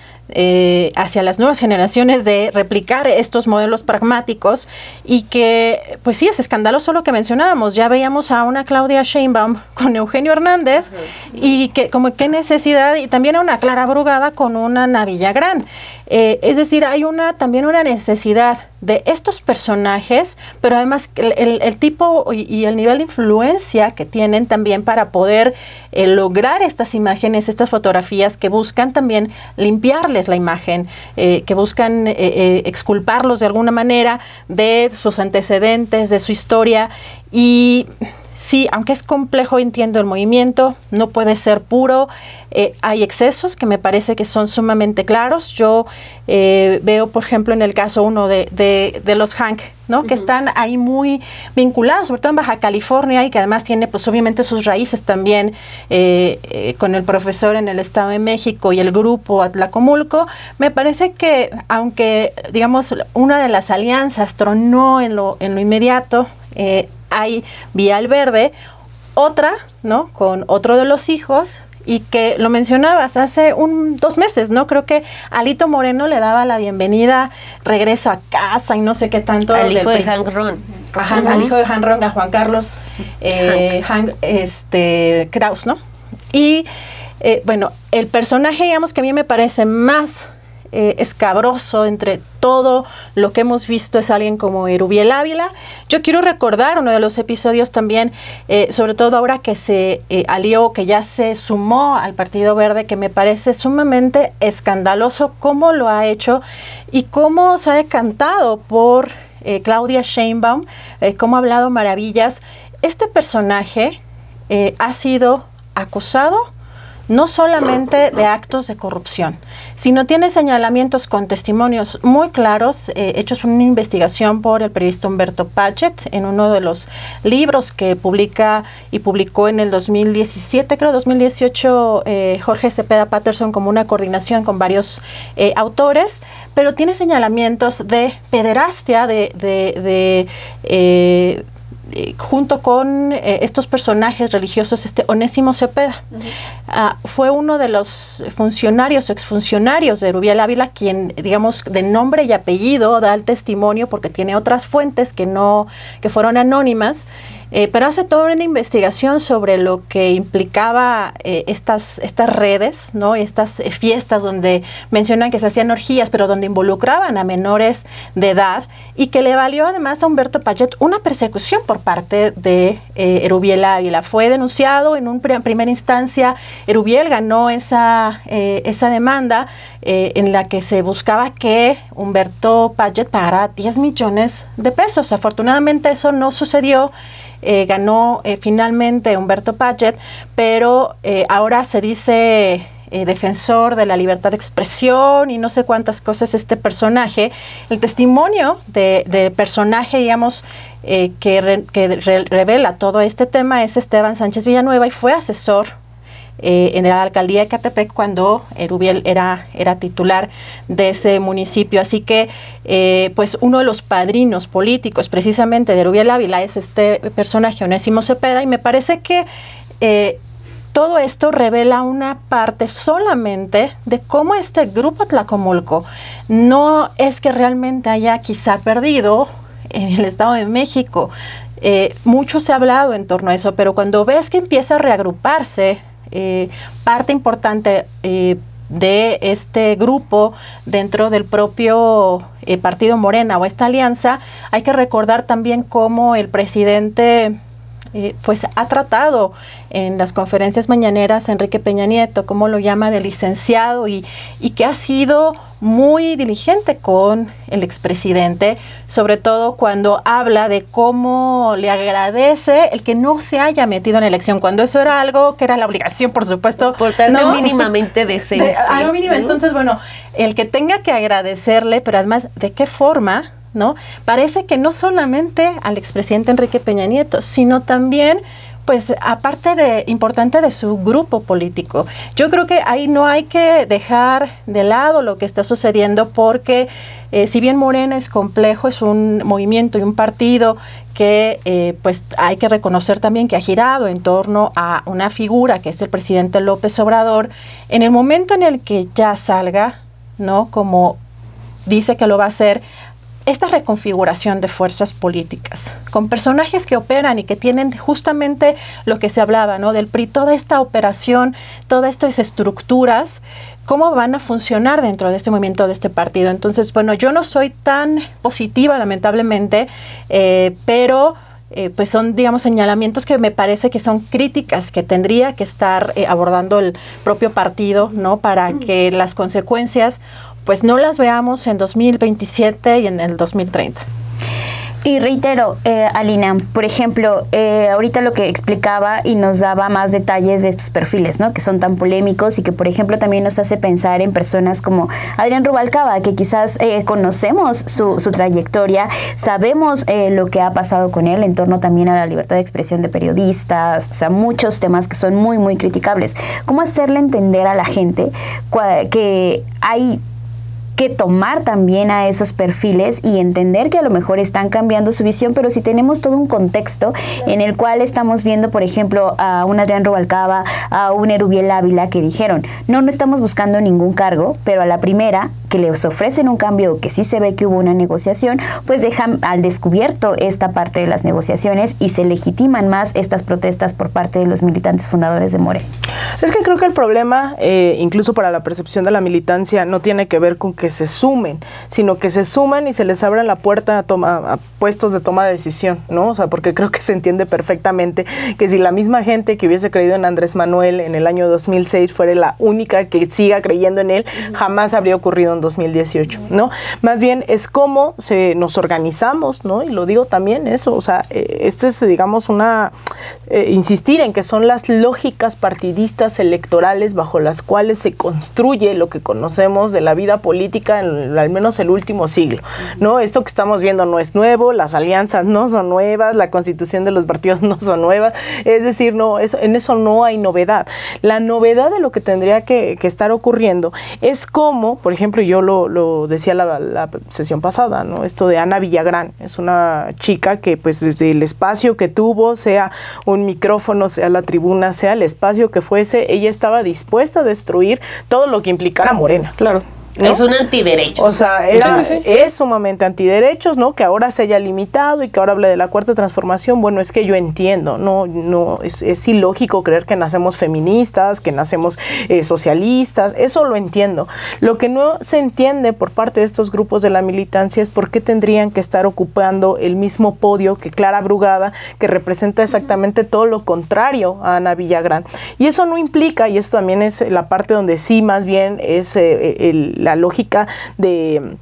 hacia las nuevas generaciones de replicar estos modelos pragmáticos, y que pues sí, es escandaloso lo que mencionábamos. Ya veíamos a una Claudia Sheinbaum con Eugenio Hernández, y que como qué necesidad, y también a una Clara Brugada con una Ana Villagrán. Es decir, hay también una necesidad de estos personajes, pero además el tipo y el nivel de influencia que tienen también para poder lograr estas imágenes, estas fotografías que buscan también limpiarles la imagen, que buscan exculparlos de alguna manera de sus antecedentes, de su historia. Y sí, aunque es complejo, entiendo el movimiento, no puede ser puro. Hay excesos que me parece que son sumamente claros. Yo veo, por ejemplo, en el caso uno de los Hank, ¿no? Que están ahí muy vinculados, sobre todo en Baja California, y que además tiene, pues obviamente, sus raíces también con el profesor en el Estado de México y el grupo Atlacomulco. Me parece que, aunque, digamos, una de las alianzas tronó en lo inmediato, hay vía el Verde, otra, ¿no? Con otro de los hijos, y que lo mencionabas hace 2 meses, ¿no? Creo que Alito Moreno le daba la bienvenida, regreso a casa y no sé qué tanto. Al hijo de Hank Ron. Ajá, al hijo de Hank Ron, a Juan Carlos Hank Kraus, ¿no? Y bueno, el personaje, digamos, que a mí me parece más escabroso entre todo lo que hemos visto es alguien como Erubiel Ávila. Yo quiero recordar uno de los episodios también, sobre todo ahora que se alió, que ya se sumó al Partido Verde, que me parece sumamente escandaloso cómo lo ha hecho y cómo se ha decantado por Claudia Sheinbaum, cómo ha hablado maravillas. Este personaje ha sido acusado no solamente de actos de corrupción, sino tiene señalamientos con testimonios muy claros, hechos en una investigación por el periodista Humberto Pachet, en uno de los libros que publicó en el 2017, creo 2018, Jorge Cepeda Patterson, como una coordinación con varios autores, pero tiene señalamientos de pederastia, junto con estos personajes religiosos. Onésimo Cepeda fue uno de los funcionarios o exfuncionarios de Erubiel Ávila, quien, digamos, de nombre y apellido da el testimonio, porque tiene otras fuentes que fueron anónimas, pero hace toda una investigación sobre lo que implicaba estas redes, ¿no? Estas fiestas donde mencionan que se hacían orgías, pero donde involucraban a menores de edad, y que le valió además a Humberto Pachet una persecución por parte de Erubiel Ávila. Fue denunciado en primera instancia. Erubiel ganó esa demanda en la que se buscaba que Humberto Pachet pagara 10 millones de pesos. Afortunadamente eso no sucedió. Ganó finalmente Humberto Pachet, pero ahora se dice defensor de la libertad de expresión y no sé cuántas cosas este personaje. El testimonio del personaje, digamos, que revela todo este tema es Esteban Sánchez Villanueva, y fue asesor en la alcaldía de Ecatepec cuando Erubiel era titular de ese municipio. Así que pues uno de los padrinos políticos precisamente de Erubiel Ávila es este personaje, Onésimo Cepeda, y me parece que todo esto revela una parte solamente de cómo este grupo Atlacomulco no es que realmente haya quizá perdido en el Estado de México. Mucho se ha hablado en torno a eso, pero cuando ves que empieza a reagruparse parte importante de este grupo dentro del propio partido Morena o esta alianza, hay que recordar también cómo el presidente pues ha tratado en las conferencias mañaneras Enrique Peña Nieto, como lo llama de licenciado, y que ha sido muy diligente con el expresidente, sobre todo cuando habla de cómo le agradece el que no se haya metido en la elección, cuando eso era algo que era la obligación, por supuesto. Portarse mínimamente decente. Algo mínimo. Entonces, bueno, el que tenga que agradecerle, pero además, ¿de qué forma? ¿No? Parece que no solamente al expresidente Enrique Peña Nieto, sino también, pues, aparte de importante de su grupo político. Yo creo que ahí no hay que dejar de lado lo que está sucediendo, porque si bien Morena es complejo, es un movimiento y un partido que pues hay que reconocer también que ha girado en torno a una figura que es el presidente López Obrador. En el momento en el que ya salga, ¿no?, como dice que lo va a hacer, esta reconfiguración de fuerzas políticas, con personajes que operan y que tienen justamente lo que se hablaba, ¿no?, del PRI, toda esta operación, todas estas estructuras, cómo van a funcionar dentro de este movimiento, de este partido. Entonces, bueno, yo no soy tan positiva, lamentablemente, pero pues son, digamos, señalamientos que me parece que son críticas que tendría que estar abordando el propio partido, ¿no?, para que las consecuencias pues no las veamos en 2027 y en el 2030. Y reitero, Alina, por ejemplo, ahorita lo que explicaba y nos daba más detalles de estos perfiles, ¿no?, que son tan polémicos y que, por ejemplo, también nos hace pensar en personas como Adrián Rubalcaba, que quizás conocemos su trayectoria, sabemos lo que ha pasado con él en torno también a la libertad de expresión de periodistas, o sea, muchos temas que son muy, muy criticables. ¿Cómo hacerle entender a la gente que hay que tomar también a esos perfiles y entender que a lo mejor están cambiando su visión, pero si tenemos todo un contexto en el cual estamos viendo, por ejemplo, a un Adrián Rubalcaba, a un Erubiel Ávila, que dijeron, no estamos buscando ningún cargo, pero a la primera que les ofrecen un cambio, que sí se ve que hubo una negociación, pues dejan al descubierto esta parte de las negociaciones y se legitiman más estas protestas por parte de los militantes fundadores de Morena. Es que creo que el problema, incluso para la percepción de la militancia, no tiene que ver con que se sumen, sino que se suman y se les abra la puerta a puestos de toma de decisión, ¿no? O sea, porque creo que se entiende perfectamente que si la misma gente que hubiese creído en Andrés Manuel en el año 2006 fuera la única que siga creyendo en él, jamás habría ocurrido en 2018, ¿no? Más bien es cómo nos organizamos, ¿no? Y lo digo también eso, o sea, este es, digamos, insistir en que son las lógicas partidistas electorales bajo las cuales se construye lo que conocemos de la vida política en al menos el último siglo, ¿no? Esto que estamos viendo no es nuevo, las alianzas no son nuevas, la constitución de los partidos no son nuevas, es decir, no, en eso no hay novedad. La novedad de lo que tendría que estar ocurriendo es cómo, por ejemplo, yo lo decía la sesión pasada, ¿no?, esto de Ana Villagrán, es una chica que pues desde el espacio que tuvo, sea un micrófono, sea la tribuna, sea el espacio que fuese, ella estaba dispuesta a destruir todo lo que implicara Morena. Claro. ¿No? Es un antiderecho. O sea, es sumamente antiderechos, ¿no? Que ahora se haya limitado y que ahora hable de la cuarta transformación. Bueno, es que yo entiendo, no es ilógico creer que nacemos feministas, que nacemos socialistas, eso lo entiendo. Lo que no se entiende por parte de estos grupos de la militancia es por qué tendrían que estar ocupando el mismo podio que Clara Brugada, que representa exactamente todo lo contrario a Ana Villagrán. Y eso no implica, y eso también es la parte donde sí más bien es la lógica de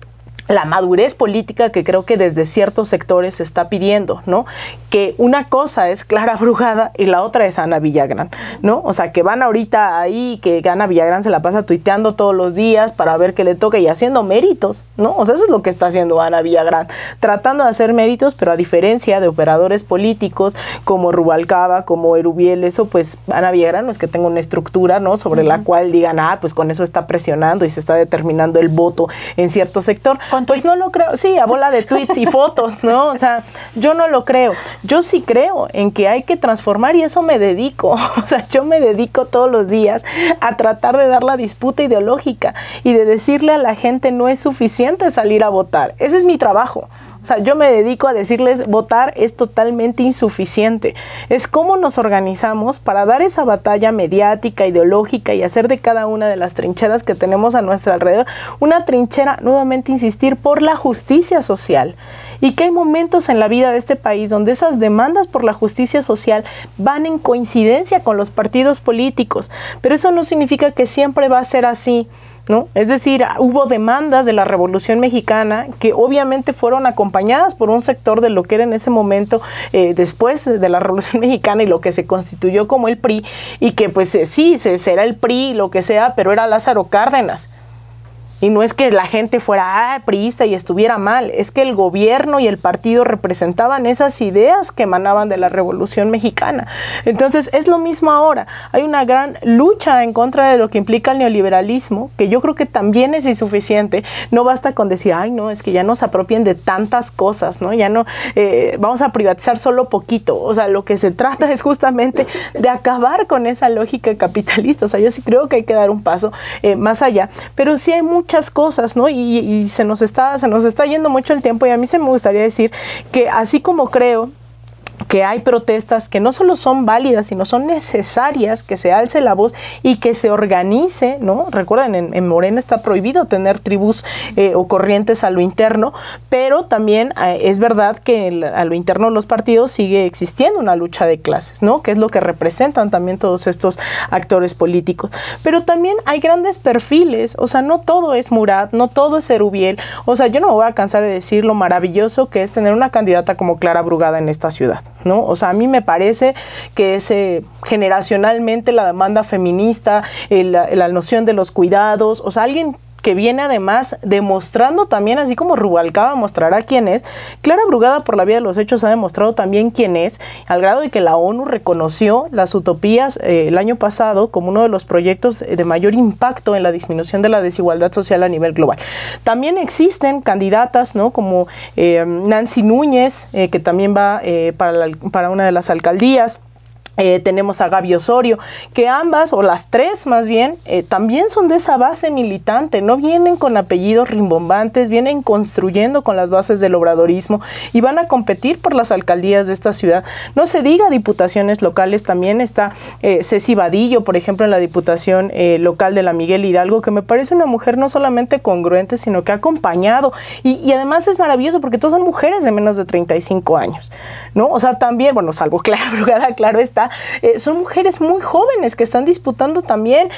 la madurez política que creo que desde ciertos sectores se está pidiendo, ¿no? Que una cosa es Clara Brugada y la otra es Ana Villagrán, ¿no? O sea, que van ahorita ahí, que Ana Villagrán se la pasa tuiteando todos los días para ver qué le toca y haciendo méritos, ¿no? O sea, eso es lo que está haciendo Ana Villagrán, tratando de hacer méritos, pero a diferencia de operadores políticos como Rubalcaba, como Erubiel, eso pues Ana Villagrán no es que tenga una estructura, ¿no?, sobre la cual digan, pues con eso está presionando y se está determinando el voto en cierto sector. Pues no lo creo, sí, a bola de tweets y fotos, ¿no? O sea, yo no lo creo. Yo sí creo en que hay que transformar y eso me dedico. O sea, yo me dedico todos los días a tratar de dar la disputa ideológica y de decirle a la gente no es suficiente salir a votar. Ese es mi trabajo. O sea, yo me dedico a decirles, votar es totalmente insuficiente. Es cómo nos organizamos para dar esa batalla mediática, ideológica y hacer de cada una de las trincheras que tenemos a nuestro alrededor una trinchera, nuevamente insistir, por la justicia social. Y que hay momentos en la vida de este país donde esas demandas por la justicia social van en coincidencia con los partidos políticos. Pero eso no significa que siempre va a ser así, ¿no? Es decir, hubo demandas de la Revolución Mexicana que obviamente fueron acompañadas por un sector de lo que era en ese momento, después de la Revolución Mexicana y lo que se constituyó como el PRI, y que pues sí, será el PRI, lo que sea, pero era Lázaro Cárdenas. Y no es que la gente fuera priista y estuviera mal, es que el gobierno y el partido representaban esas ideas que emanaban de la Revolución Mexicana. Entonces es lo mismo ahora, hay una gran lucha en contra de lo que implica el neoliberalismo, que yo creo que también es insuficiente. No basta con decir, ay no, es que ya nos apropien de tantas cosas, ¿no? Ya no, vamos a privatizar solo poquito. O sea, lo que se trata es justamente de acabar con esa lógica capitalista. O sea, yo sí creo que hay que dar un paso más allá, pero sí hay muchas cosas, ¿no? Y se nos está yendo mucho el tiempo, y a mí se me gustaría decir que así como creo que hay protestas que no solo son válidas, sino son necesarias, que se alce la voz y que se organice, ¿no? Recuerden, en Morena está prohibido tener tribus o corrientes a lo interno, pero también es verdad que a lo interno de los partidos sigue existiendo una lucha de clases, ¿no? Que es lo que representan también todos estos actores políticos. Pero también hay grandes perfiles, o sea, no todo es Murat, no todo es Erubiel. O sea, yo no me voy a cansar de decir lo maravilloso que es tener una candidata como Clara Brugada en esta ciudad, ¿no? O sea, a mí me parece que es generacionalmente la demanda feminista, la noción de los cuidados, o sea, alguien que viene además demostrando también, así como Rubalcaba mostrará quién es, Clara Brugada por la vía de los hechos ha demostrado también quién es, al grado de que la ONU reconoció las utopías el año pasado como uno de los proyectos de mayor impacto en la disminución de la desigualdad social a nivel global. También existen candidatas, ¿no? Como Nancy Núñez, que también va para una de las alcaldías. Tenemos a Gaby Osorio, que ambas, o las tres más bien, también son de esa base militante, no vienen con apellidos rimbombantes, vienen construyendo con las bases del obradorismo y van a competir por las alcaldías de esta ciudad. No se diga diputaciones locales, también está Ceci Vadillo, por ejemplo, en la diputación local de la Miguel Hidalgo, que me parece una mujer no solamente congruente, sino que ha acompañado, y además es maravilloso porque todas son mujeres de menos de 35 años, ¿no? O sea, también, bueno, salvo Clara Brugada, claro está, son mujeres muy jóvenes que están disputando también,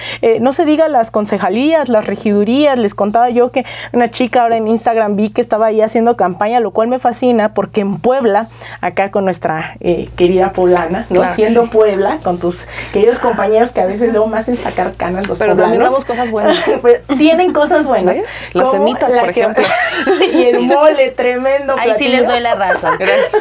no se diga las concejalías, las regidurías. Les contaba yo que una chica ahora en Instagram vi que estaba ahí haciendo campaña, lo cual me fascina porque en Puebla, acá con nuestra querida poblana, ¿no? Claro, siendo sí. Puebla, con tus queridos compañeros que a veces luego me hacen sacar canas los pero poblanos. También damos cosas buenas. Tienen cosas buenas. ¿Ves? Las semitas, por ejemplo. Y el mole, tremendo. Ahí platillo. Sí les doy la razón. Gracias.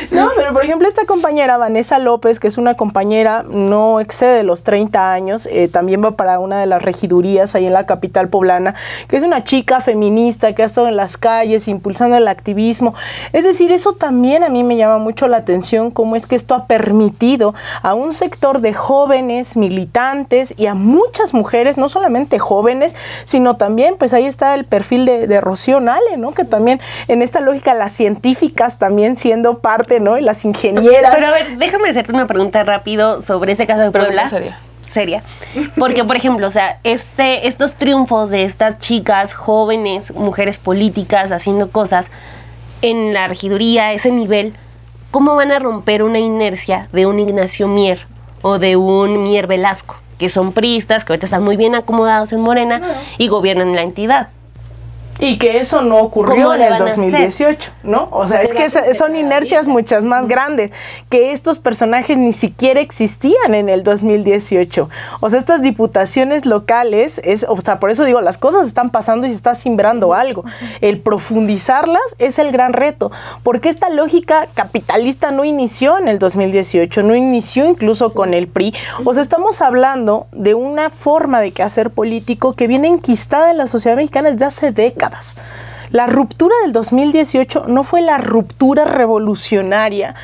No, pero por ejemplo esta compañera Vanessa López, que es una compañera, no excede los 30 años, también va para una de las regidurías ahí en la capital poblana, que es una chica feminista que ha estado en las calles impulsando el activismo. Es decir, eso también a mí me llama mucho la atención, cómo es que esto ha permitido a un sector de jóvenes militantes y a muchas mujeres, no solamente jóvenes, sino también, pues ahí está el perfil de Rocío Nale, ¿no? Que también en esta lógica las científicas también siendo parte, ¿no? Y las ingenieras. Pero a ver, déjame hacerte una pregunta rápido sobre este caso de Puebla. Seria. Porque, por ejemplo, o sea, estos triunfos de estas chicas jóvenes, mujeres políticas haciendo cosas en la regiduría, ese nivel, ¿cómo van a romper una inercia de un Ignacio Mier o de un Mier Velasco, que son priistas, que ahorita están muy bien acomodados en Morena y gobiernan la entidad? Y que eso no ocurrió en el 2018, ¿no? O sea, es que son inercias muchas más grandes, que estos personajes ni siquiera existían en el 2018. O sea, estas diputaciones locales, o sea, por eso digo, las cosas están pasando y se está simbrando algo. El profundizarlas es el gran reto, porque esta lógica capitalista no inició en el 2018, no inició incluso con el PRI. O sea, estamos hablando de una forma de quehacer político que viene enquistada en la sociedad mexicana desde hace décadas. La ruptura del 2018 no fue la ruptura revolucionaria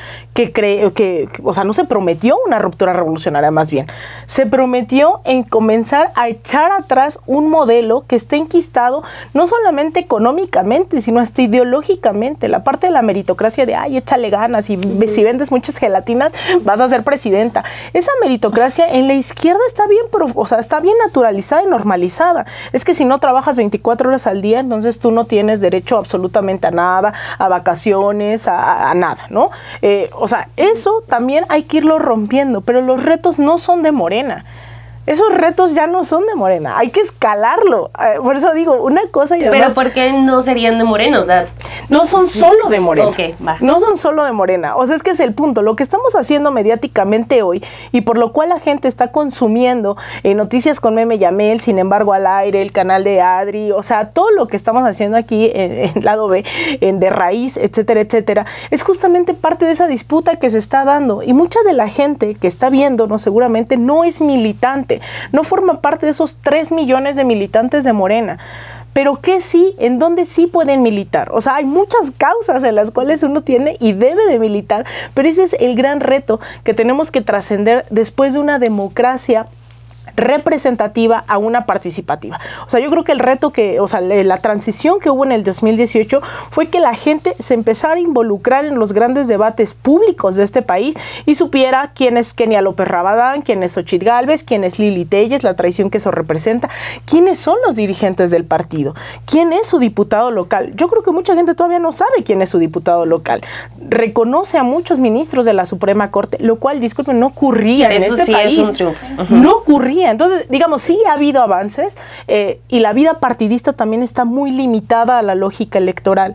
o sea, no se prometió una ruptura revolucionaria, más bien. Se prometió en comenzar a echar atrás un modelo que está enquistado no solamente económicamente, sino hasta ideológicamente. La parte de la meritocracia de, ay, échale ganas, y si vendes muchas gelatinas vas a ser presidenta. Esa meritocracia en la izquierda está bien, o sea, está bien naturalizada y normalizada. Es que si no trabajas 24 horas al día, entonces tú no tienes derecho absolutamente a nada, a vacaciones, a nada, ¿no? O sea, eso también hay que irlo rompiendo, pero los retos no son de Morena. Esos retos ya no son de Morena, hay que escalarlo. Por eso digo, una cosa y además... Pero ¿por qué no serían de Morena? O sea... No son solo de Morena. Okay, va. No son solo de Morena. O sea, es que es el punto. Lo que estamos haciendo mediáticamente hoy y por lo cual la gente está consumiendo Noticias con Meme Yamel, Sin embargo al aire, el canal de Adri, o sea, todo lo que estamos haciendo aquí en Lado B, en De Raíz, etcétera, etcétera, es justamente parte de esa disputa que se está dando. Y mucha de la gente que está viéndonos seguramente no es militante, no forma parte de esos 3 millones de militantes de Morena. Pero que sí, en donde sí pueden militar. O sea, hay muchas causas en las cuales uno tiene y debe de militar, pero ese es el gran reto que tenemos que trascender después de una democracia representativa a una participativa. O sea, yo creo que el reto la transición que hubo en el 2018 fue que la gente se empezara a involucrar en los grandes debates públicos de este país y supiera quién es Kenia López Rabadán, quién es Xochitl Gálvez, quién es Lili Telles, la traición que eso representa, quiénes son los dirigentes del partido, quién es su diputado local. Yo creo que mucha gente todavía no sabe quién es su diputado local. Reconoce a muchos ministros de la Suprema Corte, lo cual, disculpen, no ocurría en este país. Es un triunfo. No ocurría. Entonces, digamos, sí ha habido avances y la vida partidista también está muy limitada a la lógica electoral.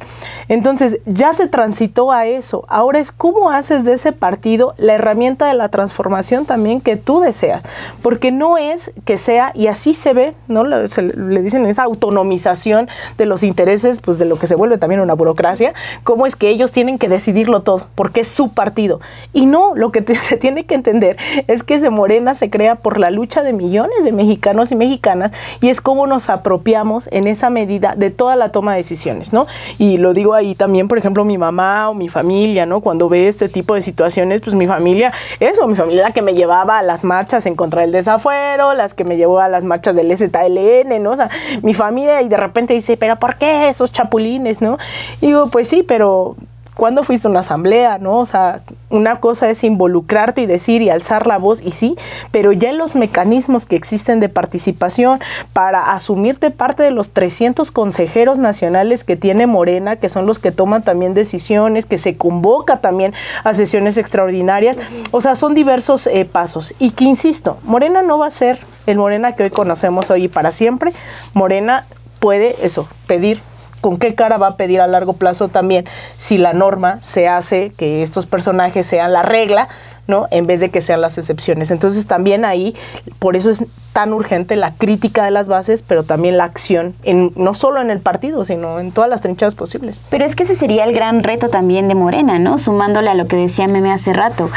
Entonces, ya se transitó a eso. Ahora es cómo haces de ese partido la herramienta de la transformación también que tú deseas. Porque no es que sea, y así se ve, ¿no? Le dicen esa autonomización de los intereses, pues de lo que se vuelve también una burocracia, cómo es que ellos tienen que decidirlo todo, porque es su partido. Y no, lo que se tiene que entender es que ese Morena se crea por la lucha de millones de mexicanos y mexicanas, y es cómo nos apropiamos en esa medida de toda la toma de decisiones, ¿no? Y lo digo ahí también, por ejemplo, mi mamá o mi familia, ¿no? Cuando ve este tipo de situaciones, pues mi familia es la que me llevaba a las marchas en contra del desafuero, las que me llevó a las marchas del ZLN, ¿no? O sea, mi familia, y de repente dice, ¿pero por qué esos chapulines, no? Y digo, pues sí, pero ¿cuándo fuiste a una asamblea, no? O sea, una cosa es involucrarte y decir y alzar la voz, y sí, pero ya en los mecanismos que existen de participación para asumirte parte de los 300 consejeros nacionales que tiene Morena, que son los que toman también decisiones, que se convoca también a sesiones extraordinarias, o sea, son diversos pasos. Y que, insisto, Morena no va a ser el Morena que hoy conocemos hoy y para siempre. Morena puede pedir. ¿Con qué cara va a pedir a largo plazo también si la norma se hace que estos personajes sean la regla, ¿no? En vez de que sean las excepciones? Entonces también ahí, por eso es tan urgente la crítica de las bases, pero también la acción, no solo en el partido, sino en todas las trincheras posibles. Pero es que ese sería el gran reto también de Morena, ¿no? Sumándole a lo que decía Meme hace rato,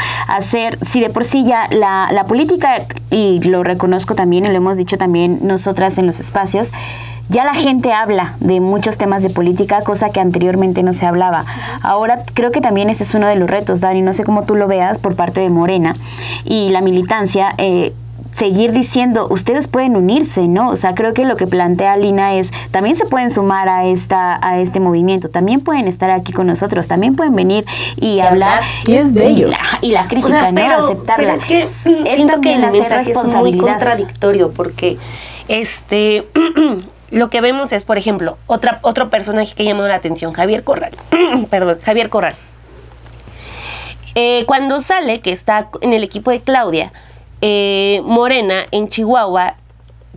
si de por sí ya la política, y lo reconozco también y lo hemos dicho también nosotras en los espacios, ya la gente habla de muchos temas de política, cosa que anteriormente no se hablaba. Ahora creo que también ese es uno de los retos, Dani, no sé cómo tú lo veas por parte de Morena y la militancia, seguir diciendo, ustedes pueden unirse, ¿no? O sea, creo que lo que plantea Lina es, también se pueden sumar a este movimiento, también pueden estar aquí con nosotros, también pueden venir y hablar. Y es de ellos. Y la crítica, o sea, ¿no? Aceptarla. Pero es que esto que nace responsabilidad. Es muy contradictorio porque lo que vemos es, por ejemplo, otro personaje que llamó la atención, Javier Corral. Javier Corral. Cuando sale, que está en el equipo de Claudia, Morena en Chihuahua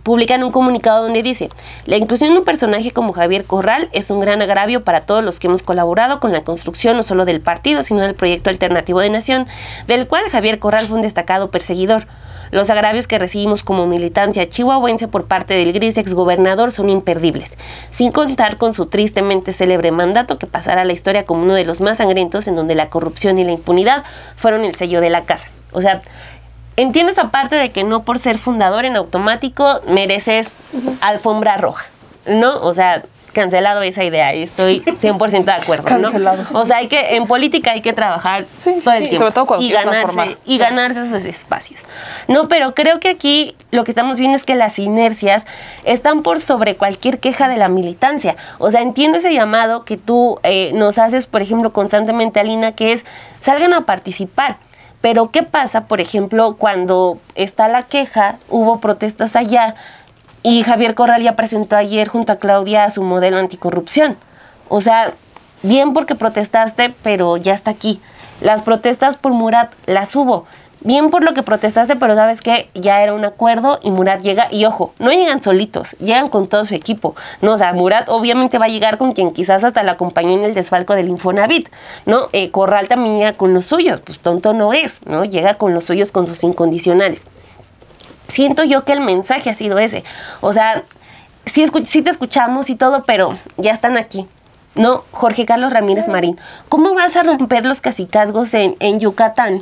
publican un comunicado donde dice: la inclusión de un personaje como Javier Corral es un gran agravio para todos los que hemos colaborado con la construcción no solo del partido, sino del proyecto alternativo de nación, del cual Javier Corral fue un destacado perseguidor. Los agravios que recibimos como militancia chihuahuense por parte del gris exgobernador son imperdibles, sin contar con su tristemente célebre mandato que pasará a la historia como uno de los más sangrientos, en donde la corrupción y la impunidad fueron el sello de la casa. O sea, entiendo esa parte de que no por ser fundador en automático mereces alfombra roja, ¿no? O sea, cancelado esa idea y estoy 100% de acuerdo, Cancelado. ¿no? O sea, en política hay que trabajar todo el tiempo sobre todo cuando quieres transformar. y ganarse esos espacios. No, pero creo que aquí lo que estamos viendo es que las inercias están por sobre cualquier queja de la militancia. O sea, entiendo ese llamado que tú nos haces, por ejemplo, constantemente, Alina, que es salgan a participar. Pero ¿qué pasa, por ejemplo, cuando está la queja, hubo protestas allá y Javier Corral ya presentó ayer junto a Claudia su modelo anticorrupción? O sea, bien porque protestaste, pero ya está aquí. Las protestas por Murat las hubo. Bien por lo que protestaste, pero sabes que ya era un acuerdo y Murat llega, y ojo, no llegan solitos, llegan con todo su equipo, ¿no? O sea, Murat obviamente va a llegar con quien quizás hasta la acompañó en el desfalco del Infonavit, ¿no? Corral también llega con los suyos, pues tonto no es, ¿no? Llega con los suyos, con sus incondicionales. Siento yo que el mensaje ha sido ese, o sea, sí te escuchamos y todo, pero ya están aquí. No, Jorge Carlos Ramírez Marín, ¿cómo vas a romper los cacicazgos en Yucatán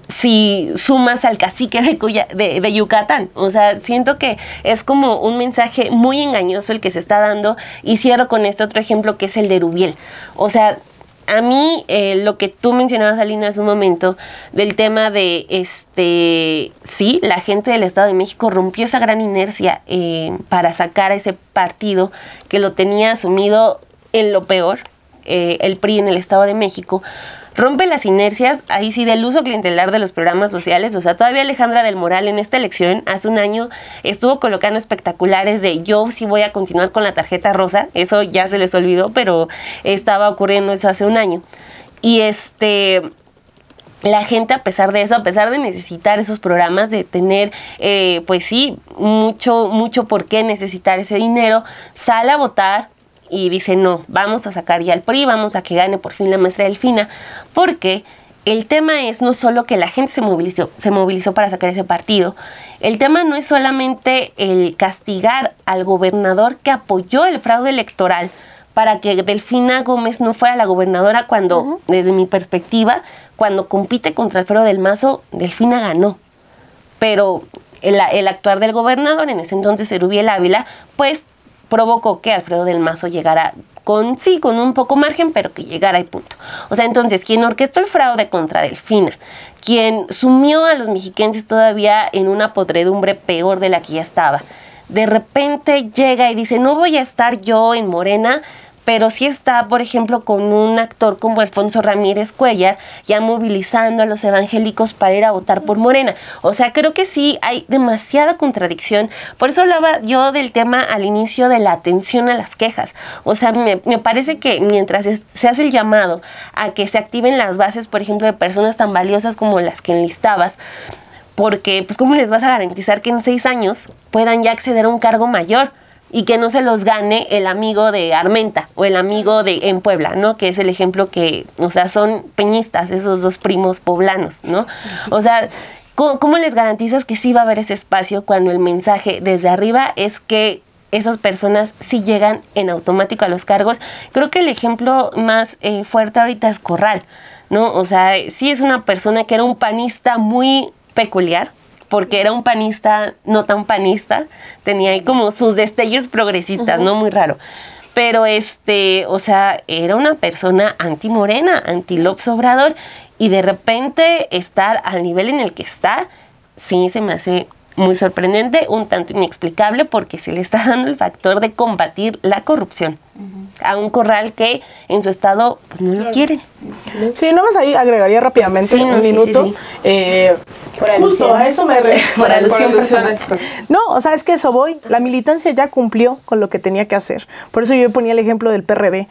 si sumas al cacique de Yucatán? O sea, siento que es como un mensaje muy engañoso el que se está dando, y cierro con este otro ejemplo que es el de Rubiel. O sea, a mí lo que tú mencionabas, Alina, hace un momento, del tema de, sí, la gente del Estado de México rompió esa gran inercia para sacar a ese partido que lo tenía asumido en lo peor, el PRI en el Estado de México. Rompe las inercias, ahí sí, del uso clientelar de los programas sociales. O sea, todavía Alejandra del Moral en esta elección, hace un año, estuvo colocando espectaculares de yo sí voy a continuar con la tarjeta rosa. Eso ya se les olvidó, pero estaba ocurriendo eso hace un año. Y la gente, a pesar de eso, a pesar de necesitar esos programas, de tener, pues sí, mucho por qué necesitar ese dinero, sale a votar y dice, no, vamos a sacar ya al PRI, vamos a que gane por fin la maestra Delfina, porque el tema es no solo que la gente se movilizó para sacar ese partido, el tema no es solamente el castigar al gobernador que apoyó el fraude electoral para que Delfina Gómez no fuera la gobernadora cuando, desde mi perspectiva, cuando compite contra Alfredo del Mazo, Delfina ganó. Pero el actuar del gobernador, en ese entonces Erubiel Ávila, pues provocó que Alfredo del Mazo llegara con un poco margen, pero que llegara y punto. O sea, entonces, quien orquestó el fraude contra Delfina, quien sumió a los mexiquenses todavía en una podredumbre peor de la que ya estaba, de repente llega y dice, no voy a estar yo en Morena, pero sí está, por ejemplo, con un actor como Alfonso Ramírez Cuellar, ya movilizando a los evangélicos para ir a votar por Morena. O sea, creo que sí hay demasiada contradicción. Por eso hablaba yo del tema al inicio de la atención a las quejas. O sea, me parece que mientras se hace el llamado a que se activen las bases, por ejemplo, de personas tan valiosas como las que enlistabas, porque, pues, ¿cómo les vas a garantizar que en 6 años puedan ya acceder a un cargo mayor? Y que no se los gane el amigo de Armenta o el amigo en Puebla, ¿no? Que es el ejemplo que, o sea, son peñistas, esos dos primos poblanos, ¿no? O sea, ¿cómo les garantizas que sí va a haber ese espacio cuando el mensaje desde arriba es que esas personas sí llegan en automático a los cargos? Creo que el ejemplo más fuerte ahorita es Corral, ¿no? O sea, sí es una persona que era un panista muy peculiar, porque era un panista, no tan panista, tenía ahí como sus destellos progresistas, ¿no? Muy raro. Pero o sea, era una persona anti-Morena, anti-López Obrador, y de repente estar al nivel en el que está, sí se me hace muy sorprendente, un tanto inexplicable, porque se le está dando el factor de combatir la corrupción a un Corral que en su estado pues no lo quiere. Sí, nada más ahí agregaría rápidamente un minuto. Justo a eso me por alusión. No, o sea, es que eso voy. La militancia ya cumplió con lo que tenía que hacer. Por eso yo ponía el ejemplo del PRD.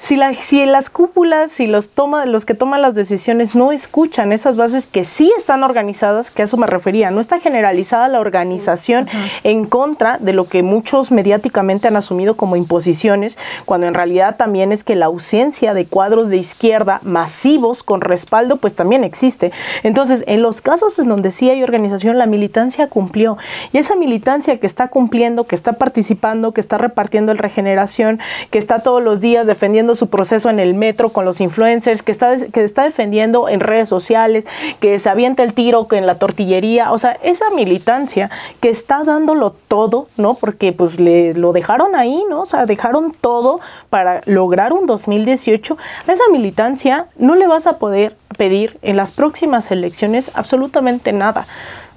Si en las cúpulas, si los que toman las decisiones no escuchan esas bases que sí están organizadas, que a eso me refería, no está generalizada la organización en contra de lo que muchos mediáticamente han asumido como imposiciones, cuando en realidad también es que la ausencia de cuadros de izquierda masivos con respaldo pues también existe. Entonces, en los casos en donde sí hay organización, la militancia cumplió. Y esa militancia que está cumpliendo, que está participando, que está repartiendo el Regeneración, que está todos los días defendiendo haciendo su proceso en el metro con los influencers, que está defendiendo en redes sociales, que se avienta el tiro en la tortillería, o sea, esa militancia que está dándolo todo, ¿no? Porque pues lo dejaron ahí, ¿no? O sea, dejaron todo para lograr un 2018. A esa militancia no le vas a poder pedir en las próximas elecciones absolutamente nada,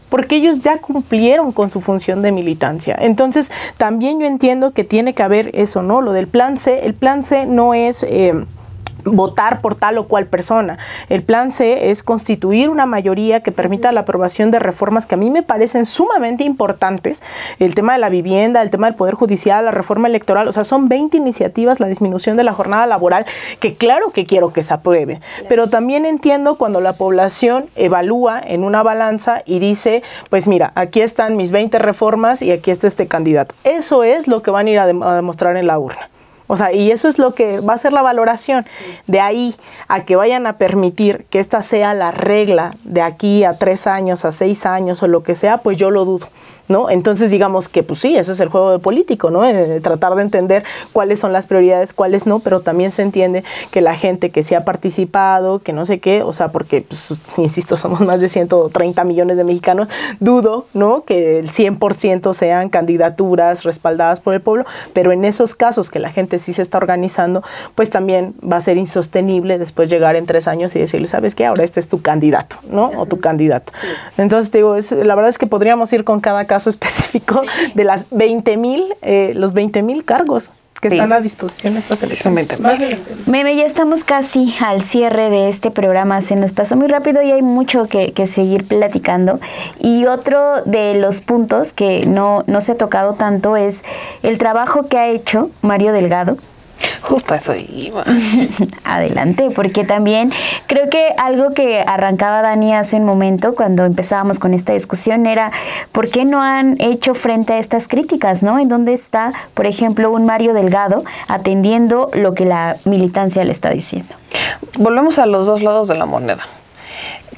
porque ellos ya cumplieron con su función de militancia. Entonces, también yo entiendo que tiene que haber eso, ¿no? Lo del plan C. El plan C no es votar por tal o cual persona. El plan C es constituir una mayoría que permita la aprobación de reformas que a mí me parecen sumamente importantes. El tema de la vivienda, el tema del Poder Judicial, la reforma electoral, o sea, son 20 iniciativas, la disminución de la jornada laboral, que claro que quiero que se apruebe, pero también entiendo cuando la población evalúa en una balanza y dice, pues mira, aquí están mis 20 reformas y aquí está este candidato. Eso es lo que van a ir a demostrar en la urna. O sea, y eso es lo que va a ser la valoración. De ahí a que vayan a permitir que esta sea la regla de aquí a 3 años, a 6 años o lo que sea, pues yo lo dudo, ¿no? Entonces digamos que pues sí, ese es el juego del político, ¿no? Tratar de entender cuáles son las prioridades, cuáles no, pero también se entiende que la gente que sí ha participado, que no sé qué, o sea, porque, pues, insisto, somos más de 130 millones de mexicanos, dudo, ¿no? Que el 100% sean candidaturas respaldadas por el pueblo, pero en esos casos que la gente sí se está organizando, pues también va a ser insostenible después llegar en 3 años y decirle, ¿sabes qué? Ahora este es tu candidato, ¿no? O tu candidata. Sí. Entonces, te digo, la verdad es que podríamos ir con cada caso específico de las 20,000, los 20,000 cargos que están a disposición de estas elecciones. Meme, ya estamos casi al cierre de este programa, se nos pasó muy rápido y hay mucho que seguir platicando. Y otro de los puntos que no se ha tocado tanto es el trabajo que ha hecho Mario Delgado. Justo eso iba. Adelante, porque también creo que algo que arrancaba Dani hace un momento cuando empezábamos con esta discusión era ¿por qué no han hecho frente a estas críticas, ¿no? ¿En dónde está, por ejemplo, un Mario Delgado atendiendo lo que la militancia le está diciendo? Volvemos a los dos lados de la moneda.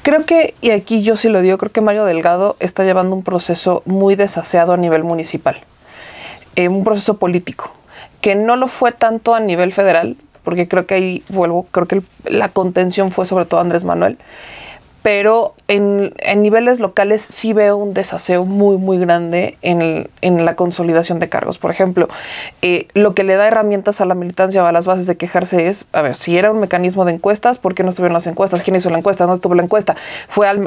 Creo que, y aquí yo sí lo digo, creo que Mario Delgado está llevando un proceso muy desaseado a nivel municipal, un proceso político, que no lo fue tanto a nivel federal, porque creo que ahí creo que la contención fue sobre todo Andrés Manuel, pero en niveles locales sí veo un desaseo muy, muy grande en la consolidación de cargos. Por ejemplo, lo que le da herramientas a la militancia o a las bases de quejarse es, a ver, si era un mecanismo de encuestas, ¿por qué no estuvieron las encuestas? ¿Quién hizo la encuesta? ¿Dónde estuvo la encuesta?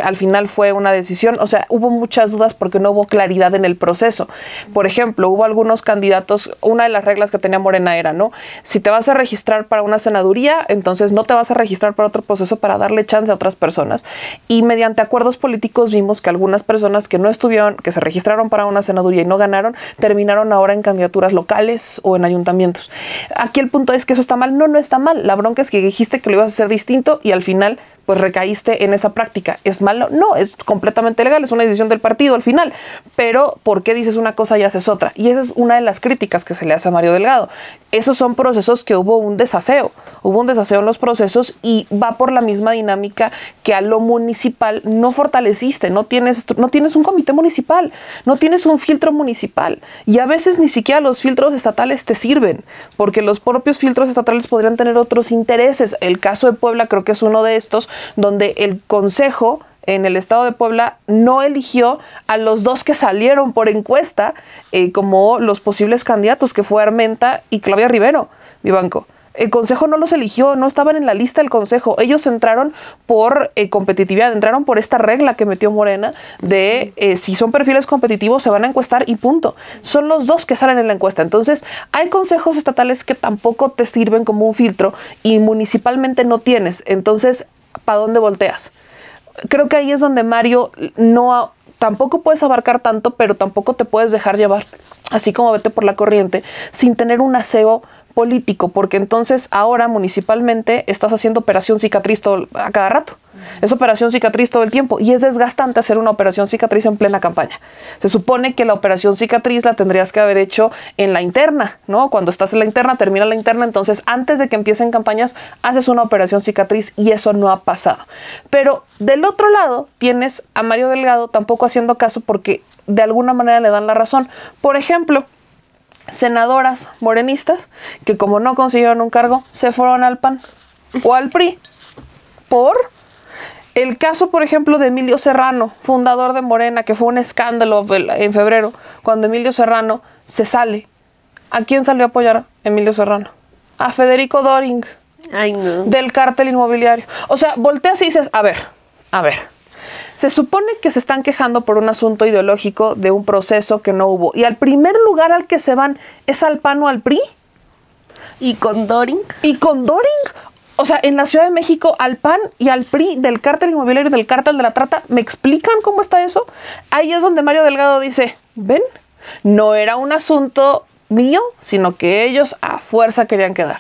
Al final fue una decisión. O sea, hubo muchas dudas porque no hubo claridad en el proceso. Por ejemplo, hubo algunos candidatos, una de las reglas que tenía Morena era, ¿no? Si te vas a registrar para una senaduría, entonces no te vas a registrar para otro proceso para darle chance a otras personas. Y mediante acuerdos políticos vimos que algunas personas que no estuvieron, que se registraron para una senaduría y no ganaron, terminaron ahora en candidaturas locales o en ayuntamientos. Aquí el punto es que eso está mal. No está mal. La bronca es que dijiste que lo ibas a hacer distinto y al final pues recaíste en esa práctica. ¿Es malo? No, es completamente legal, es una decisión del partido al final. Pero ¿por qué dices una cosa y haces otra? Y esa es una de las críticas que se le hace a Mario Delgado. Esos son procesos que hubo un desaseo en los procesos y va por la misma dinámica que a lo municipal no fortaleciste, no tienes un comité municipal, no tienes un filtro municipal y a veces ni siquiera los filtros estatales te sirven, porque los propios filtros estatales podrían tener otros intereses. El caso de Puebla creo que es uno de estos, donde el consejo en el estado de Puebla no eligió a los 2 que salieron por encuesta como los posibles candidatos, que fue Armenta y Claudia Rivero, Vivanco. El consejo no los eligió, no estaban en la lista del consejo. Ellos entraron por competitividad, entraron por esta regla que metió Morena de si son perfiles competitivos se van a encuestar y punto. Son los 2 que salen en la encuesta. Entonces, hay consejos estatales que tampoco te sirven como un filtro y municipalmente no tienes. Entonces, ¿para dónde volteas? Creo que ahí es donde Mario tampoco puedes abarcar tanto, pero tampoco te puedes dejar llevar, así como vete por la corriente, sin tener un aseo político, porque entonces ahora municipalmente estás haciendo operación cicatriz a cada rato. Es operación cicatriz todo el tiempo y es desgastante hacer una operación cicatriz en plena campaña. Se supone que la operación cicatriz la tendrías que haber hecho en la interna, ¿no? Cuando estás en la interna, termina la interna, entonces antes de que empiecen campañas haces una operación cicatriz y eso no ha pasado. Pero del otro lado tienes a Mario Delgado tampoco haciendo caso porque de alguna manera le dan la razón. Por ejemplo, senadoras morenistas que como no consiguieron un cargo, se fueron al PAN o al PRI. Por el caso, por ejemplo, de Emilio Serrano, fundador de Morena, que fue un escándalo en febrero, cuando Emilio Serrano se sale. ¿A quién salió a apoyar Emilio Serrano? A Federico Doring, Ay, no. del cártel inmobiliario. O sea, volteas y dices, a ver, se supone que se están quejando por un asunto ideológico de un proceso que no hubo. Y al primer lugar al que se van es al PAN o al PRI. ¿Y con Doring? Y con Doring. O sea, en la Ciudad de México, al PAN y al PRI del cártel inmobiliario, del cártel de la trata, ¿me explican cómo está eso? Ahí es donde Mario Delgado dice, ven, no era un asunto mío, sino que ellos a fuerza querían quedar.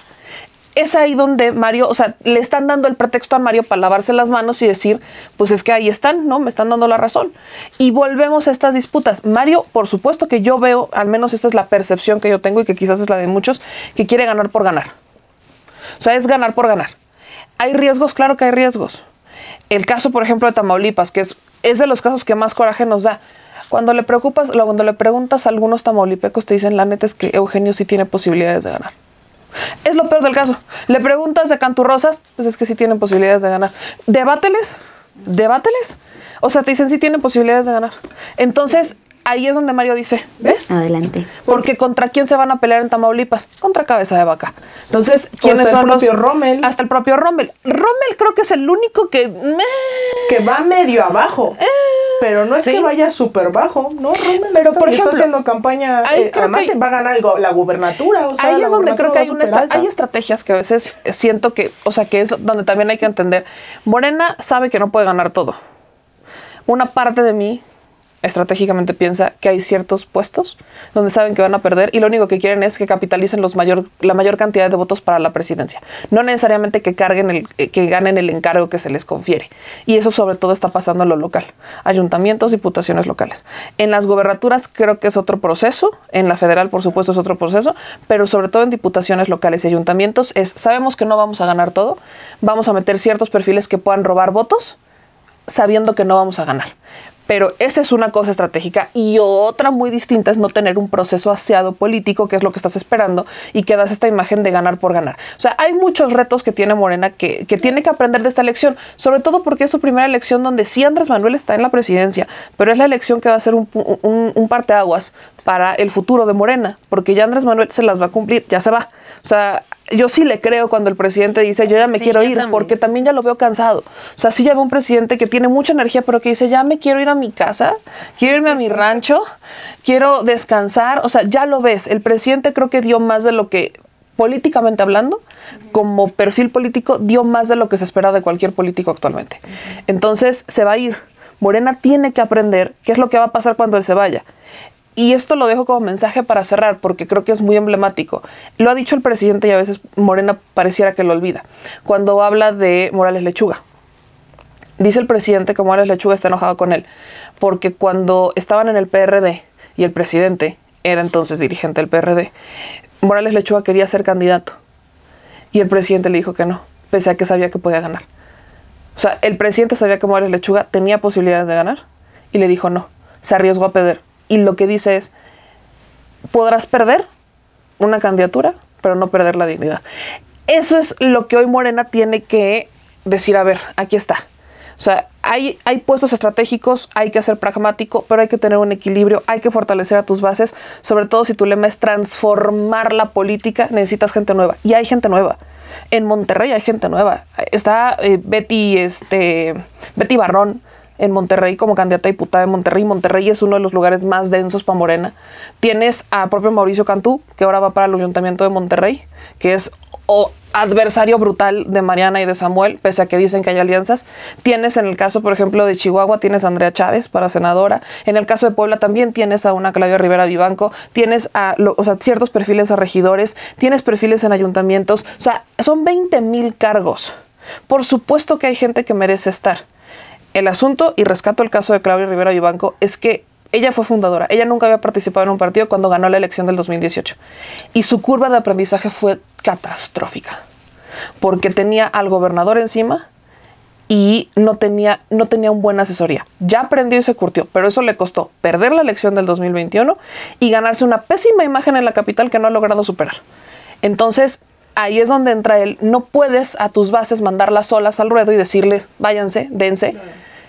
Es ahí donde Mario, o sea, le están dando el pretexto a Mario para lavarse las manos y decir, pues es que ahí están, ¿no? Me están dando la razón. Y volvemos a estas disputas. Mario, por supuesto que yo veo, al menos esta es la percepción que yo tengo y que quizás es la de muchos, que quiere ganar por ganar. O sea, es ganar por ganar. ¿Hay riesgos? Claro que hay riesgos. El caso, por ejemplo, de Tamaulipas, que es de los casos que más coraje nos da. Cuando le preguntas a algunos tamaulipecos, te dicen, la neta es que Eugenio sí tiene posibilidades de ganar. Es lo peor del caso. Le preguntas de Canturrosas, pues es que sí tienen posibilidades de ganar. Debáteles. O sea, te dicen sí tienen posibilidades de ganar. Entonces, ahí es donde Mario dice, ¿ves? Adelante. Porque ¿contra quién se van a pelear en Tamaulipas? Contra Cabeza de Vaca. Entonces, ¿quiénes hasta son el propio Rommel? Hasta el propio Rommel. Rommel creo que es el único que va medio abajo. Pero no es sí. que vaya súper bajo, ¿no? Rommel Pero, por está ejemplo, haciendo campaña. que Además, se va a ganar la gubernatura. O sea, ahí la es donde creo que gubernatura hay estrategias que a veces siento que, o sea, que es donde también hay que entender. Morena sabe que no puede ganar todo. Una parte de mí estratégicamente piensa que hay ciertos puestos donde saben que van a perder y lo único que quieren es que capitalicen la mayor cantidad de votos para la presidencia. No necesariamente que ganen el encargo que se les confiere. Y eso sobre todo está pasando en lo local. Ayuntamientos, diputaciones locales. En las gobernaturas creo que es otro proceso. En la federal, por supuesto, es otro proceso. Pero sobre todo en diputaciones locales y ayuntamientos sabemos que no vamos a ganar todo. Vamos a meter ciertos perfiles que puedan robar votos sabiendo que no vamos a ganar. Pero esa es una cosa estratégica y otra muy distinta es no tener un proceso aseado político, que es lo que estás esperando, y que das esta imagen de ganar por ganar. O sea, hay muchos retos que tiene Morena que tiene que aprender de esta elección, sobre todo porque es su primera elección donde sí Andrés Manuel está en la presidencia, pero es la elección que va a ser un parteaguas para el futuro de Morena, porque ya Andrés Manuel se las va a cumplir, ya se va. O sea, yo sí le creo cuando el presidente dice, yo ya me quiero ir, porque también ya lo veo cansado. O sea, sí ya veo un presidente que tiene mucha energía, pero que dice, ya me quiero ir a mi casa, quiero irme a mi rancho, quiero descansar. O sea, ya lo ves. El presidente creo que dio más de lo que, políticamente hablando, como perfil político, dio más de lo que se espera de cualquier político actualmente. Entonces, se va a ir. Morena tiene que aprender qué es lo que va a pasar cuando él se vaya. Y esto lo dejo como mensaje para cerrar, porque creo que es muy emblemático. Lo ha dicho el presidente y a veces Morena pareciera que lo olvida. Cuando habla de Morales Lechuga. Dice el presidente que Morales Lechuga está enojado con él, porque cuando estaban en el PRD y el presidente era entonces dirigente del PRD, Morales Lechuga quería ser candidato. Y el presidente le dijo que no, pese a que sabía que podía ganar. O sea, el presidente sabía que Morales Lechuga tenía posibilidades de ganar y le dijo no, se arriesgó a perder. Y lo que dice es, podrás perder una candidatura, pero no perder la dignidad. Eso es lo que hoy Morena tiene que decir, a ver, aquí está. O sea, hay puestos estratégicos, hay que ser pragmático, pero hay que tener un equilibrio, hay que fortalecer a tus bases, sobre todo si tu lema es transformar la política, necesitas gente nueva. Y hay gente nueva. En Monterrey hay gente nueva. Está Betty Barrón en Monterrey como candidata a diputada de Monterrey. Monterrey es uno de los lugares más densos para Morena. Tienes a propio Mauricio Cantú, que ahora va para el Ayuntamiento de Monterrey, que es adversario brutal de Mariana y de Samuel, pese a que dicen que hay alianzas. Tienes en el caso, por ejemplo, de Chihuahua, tienes a Andrea Chávez para senadora. En el caso de Puebla también tienes a una Claudia Rivera Vivanco. Tienes ciertos perfiles a regidores. Tienes perfiles en ayuntamientos. O sea, son 20,000 cargos. Por supuesto que hay gente que merece estar. El asunto, y rescato el caso de Claudia Rivera Vivanco, es que ella fue fundadora. Ella nunca había participado en un partido cuando ganó la elección del 2018. Y su curva de aprendizaje fue catastrófica. Porque tenía al gobernador encima y no tenía un buen asesoría. Ya aprendió y se curtió, pero eso le costó perder la elección del 2021 y ganarse una pésima imagen en la capital que no ha logrado superar. Entonces, ahí es donde entra él. No puedes a tus bases mandarlas solas al ruedo y decirles, váyanse, dense.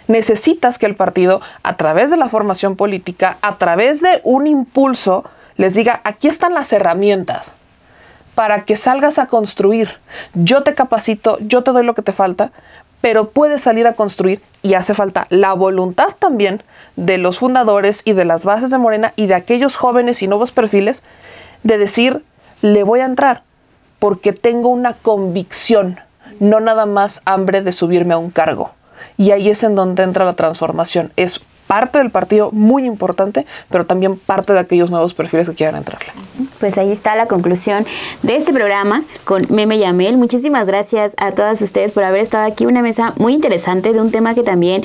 Necesitas que el partido, a través de la formación política, a través de un impulso, les diga, aquí están las herramientas para que salgas a construir. Yo te capacito, yo te doy lo que te falta, pero puedes salir a construir y hace falta la voluntad también de los fundadores y de las bases de Morena y de aquellos jóvenes y nuevos perfiles de decir, le voy a entrar porque tengo una convicción, no nada más hambre de subirme a un cargo. Y ahí es en donde entra la transformación. Es parte del partido muy importante, pero también parte de aquellos nuevos perfiles que quieran entrarle. Pues ahí está la conclusión de este programa con Meme y Amel. Muchísimas gracias a todas ustedes por haber estado aquí. Una mesa muy interesante de un tema que también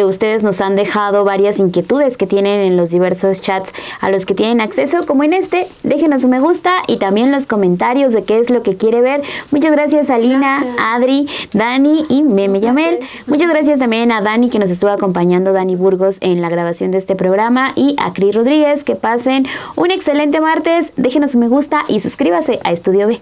ustedes nos han dejado varias inquietudes que tienen en los diversos chats a los que tienen acceso, como en este. Déjenos un me gusta y también los comentarios de qué es lo que quiere ver. Muchas gracias a Lina, Adri, Dani y Meme y Amel. Muchas gracias también a Dani, que nos estuvo acompañando, Dani Burgos, en la grabación de este programa, y a Cris Rodríguez. Que pasen un excelente martes. Déjenos un me gusta y suscríbase a Estudio B.